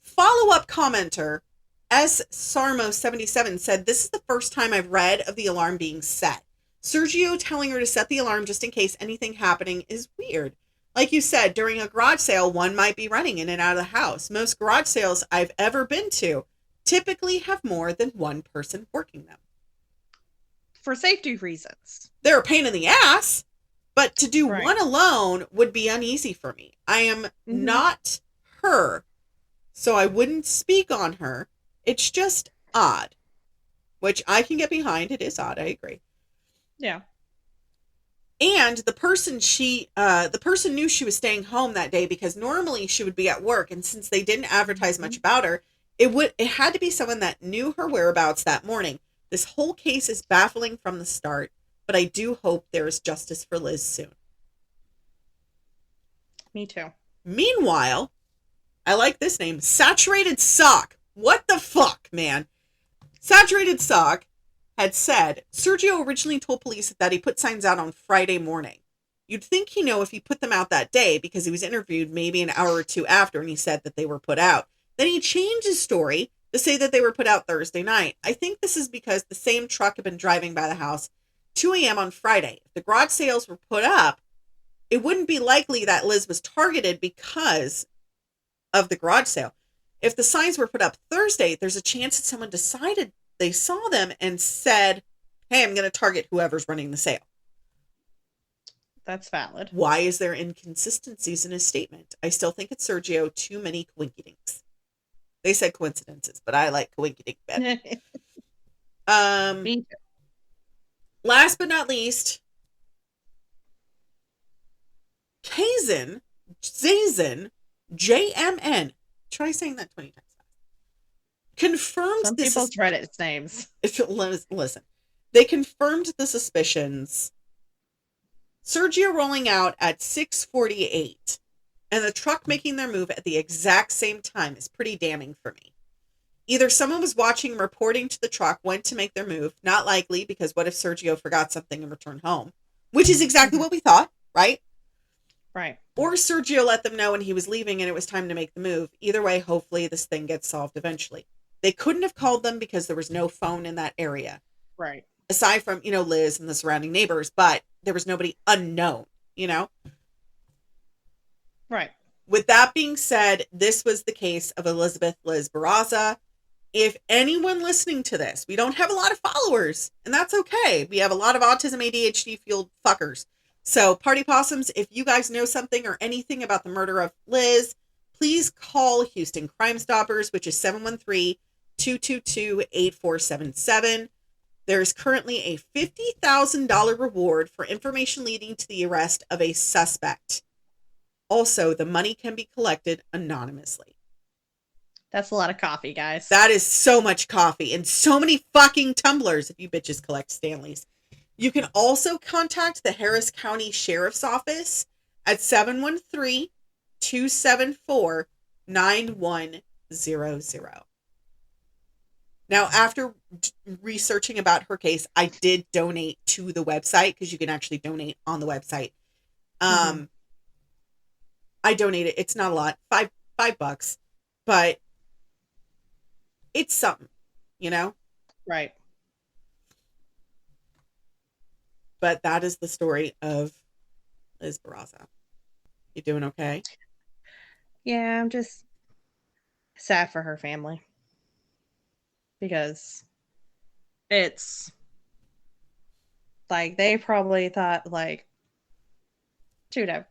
follow-up commenter S1.E75 said, this is the first time I've read of the alarm being set. Sergio telling her to set the alarm just in case anything happening is weird. Like you said, during a garage sale, one might be running in and out of the house. Most garage sales I've ever been to typically have more than one person working them. For safety reasons. They're a pain in the ass, but to do one alone would be uneasy for me. I am not her, so I wouldn't speak on her. It's just odd, which I can get behind. It is odd. I agree. Yeah. And the person knew she was staying home that day because normally she would be at work. And since they didn't advertise much about her, it had to be someone that knew her whereabouts that morning. This whole case is baffling from the start, but I do hope there is justice for Liz soon. Me too. Meanwhile, I like this name, Saturated Sock. What the fuck, man? Saturated Sock had said, Sergio originally told police that he put signs out on Friday morning. You'd think he'd know if he put them out that day because he was interviewed maybe an hour or two after and he said that they were put out. Then he changed his story to say that they were put out Thursday night. I think this is because the same truck had been driving by the house 2 a.m. on Friday. If the garage sales were put up, it wouldn't be likely that Liz was targeted because of the garage sale. If the signs were put up Thursday, there's a chance that someone decided they saw them and said, hey, I'm going to target whoever's running the sale. That's valid. Why is there inconsistencies in his statement? I still think it's Sergio. Too many coinkydinks. They said coincidences, but I like coinkydink better. Me too. Last but not least, Zazen, JMN. Try saying that 20 times. Confirmed some people's Reddit names. Listen, they confirmed the suspicions. Sergio rolling out at 6:48 and the truck making their move at the exact same time is pretty damning for me. Either someone was watching and reporting to the truck, went to make their move, not likely because what if Sergio forgot something and returned home? Which is exactly what we thought, right? Right. Or Sergio let them know when he was leaving and it was time to make the move. Either way, hopefully this thing gets solved eventually. They couldn't have called them because there was no phone in that area. Right. Aside from, Liz and the surrounding neighbors, but there was nobody unknown, Right. With that being said, this was the case of Elizabeth Liz Barraza. If anyone listening to this, we don't have a lot of followers, and that's okay. We have a lot of autism, ADHD fueled fuckers. So party possums, if you guys know something or anything about the murder of Liz, please call Houston Crime Stoppers, which is 713-222-8477. There is currently a $50,000 reward for information leading to the arrest of a suspect. Also, the money can be collected anonymously. That's a lot of coffee, guys. That is so much coffee and so many fucking tumblers if you bitches collect Stanleys. You can also contact the Harris County Sheriff's Office at 713-274-9100. Now, after researching about her case, I did donate to the website because you can actually donate on the website. I donated. It's not a lot, $5, but it's something, you know? Right. But that is the story of Liz Barraza. You doing okay? Yeah, I'm just sad for her family. Because it's like they probably thought like she'd have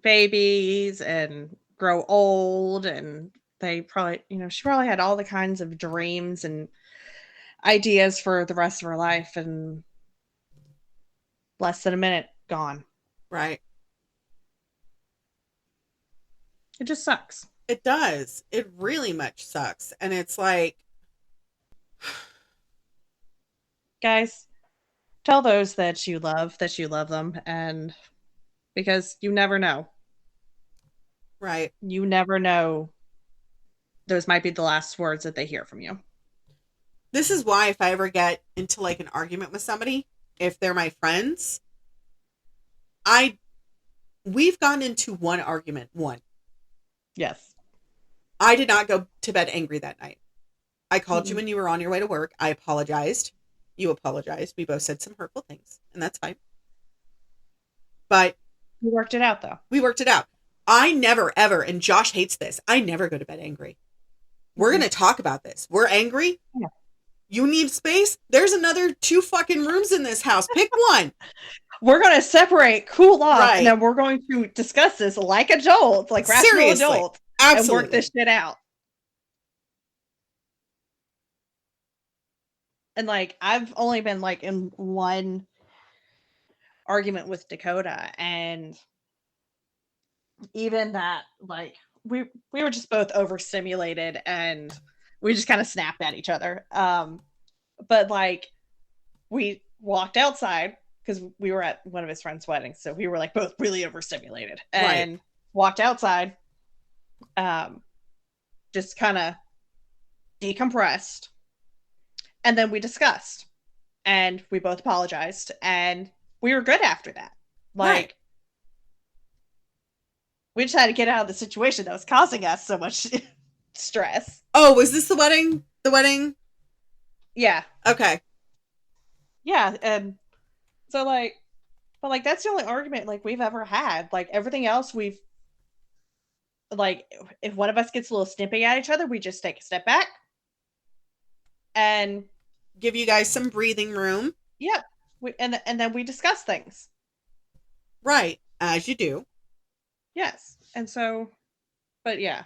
babies and grow old, and they probably, she probably had all the kinds of dreams and ideas for the rest of her life, and less than a minute gone. Right. It just sucks. It does. It really much sucks. And it's like, guys, tell those that you love them, and because you never know. right. You never know. Those might be the last words that they hear from you. This is why if I ever get into like an argument with somebody, if they're my friends, we've gone into one argument. Yes. I did not go to bed angry that night. I called you when you were on your way to work. I apologized. You apologized. We both said some hurtful things, and that's fine. But we worked it out, though. We worked it out. I never, ever, and Josh hates this, I never go to bed angry. We're going to talk about this. We're angry. Yeah. You need space? There's another 2 fucking rooms in this house. Pick one. We're going to separate, cool off, right. And then we're going to discuss this like adults, like rational adults. Absolutely. And work this shit out. And like, I've only been like in one argument with Dakota, and even that, like, we were just both overstimulated, and we just kind of snapped at each other. But like, we walked outside because we were at one of his friends' weddings, so we were like both really overstimulated, and walked outside, just kind of decompressed, and then we discussed, and we both apologized, and we were good after that. Like, we just had to get out of the situation that was causing us so much stress. Oh, was this the wedding? The wedding? Yeah. Okay. Yeah, and so like, but like, that's the only argument like we've ever had. Like, everything else we've, like, if one of us gets a little snippy at each other, we just take a step back and give you guys some breathing room. Yep. And then we discuss things. Right, as you do. Yes. And so, but yeah.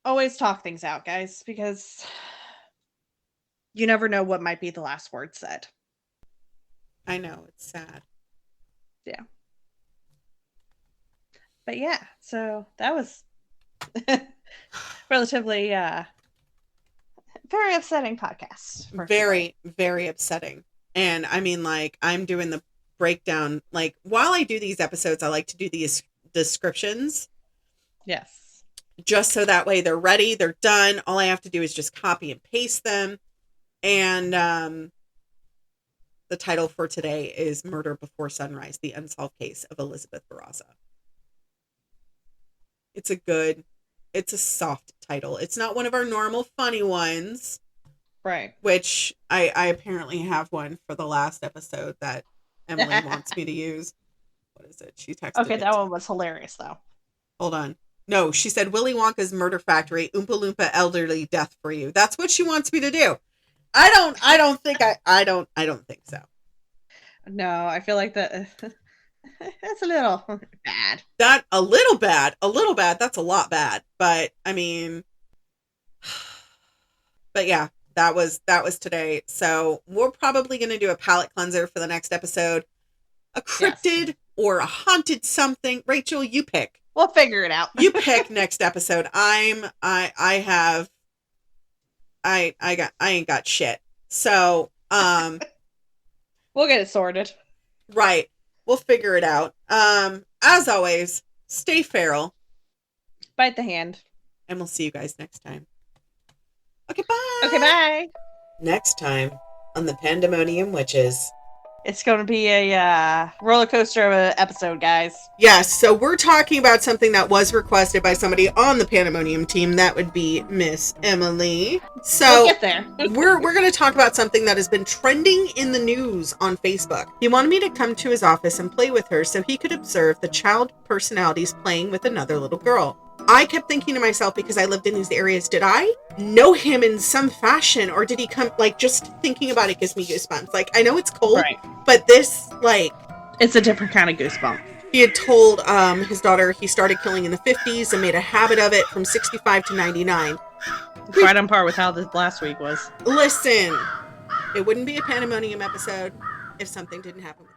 Always talk things out, guys, because you never know what might be the last word said. I know, it's sad. Yeah. But yeah, so that was relatively very upsetting podcast. Very, very upsetting. And I mean, like, I'm doing the breakdown. Like, while I do these episodes, I like to do these descriptions. Yes. Just so that way they're ready, they're done. All I have to do is just copy and paste them. And the title for today is Murder Before Sunrise, the Unsolved Case of Elizabeth Barraza. It's a soft title. It's not one of our normal funny ones. Right. Which I apparently have one for the last episode that Emily wants me to use. What is it? She texted Okay, that one was hilarious, though. Hold on. No, she said Willy Wonka's Murder Factory, Oompa Loompa Elderly Death for You. That's what she wants me to do. I don't think so. No, I feel like that that's a little bad. A little bad. That's a lot bad. But I mean, But yeah, that was today. So we're probably going to do a palate cleanser for the next episode. A cryptid or a haunted something. Rachel, you pick. We'll figure it out. You pick next episode. I ain't got shit. So, we'll get it sorted. Right. We'll figure it out. As always, stay feral. Bite the hand. And we'll see you guys next time. Okay, bye. Okay, bye. Next time on the Pandemonium Witches. It's going to be a roller coaster of an episode, guys. Yes, so we're talking about something that was requested by somebody on the Pandemonium team. That would be Miss Emily. So We'll get there. we're going to talk about something that has been trending in the news on Facebook. He wanted me to come to his office and play with her so he could observe the child personalities playing with another little girl. I kept thinking to myself, because I lived in these areas, did I know him in some fashion, or did he come, like, just thinking about it gives me goosebumps. Like, I know it's cold, Right. but this, like... It's a different kind of goosebump. He had told his daughter he started killing in the 50s and made a habit of it from 65 to 99. Right on par with how this last week was. Listen, it wouldn't be a Pandemonium episode if something didn't happen with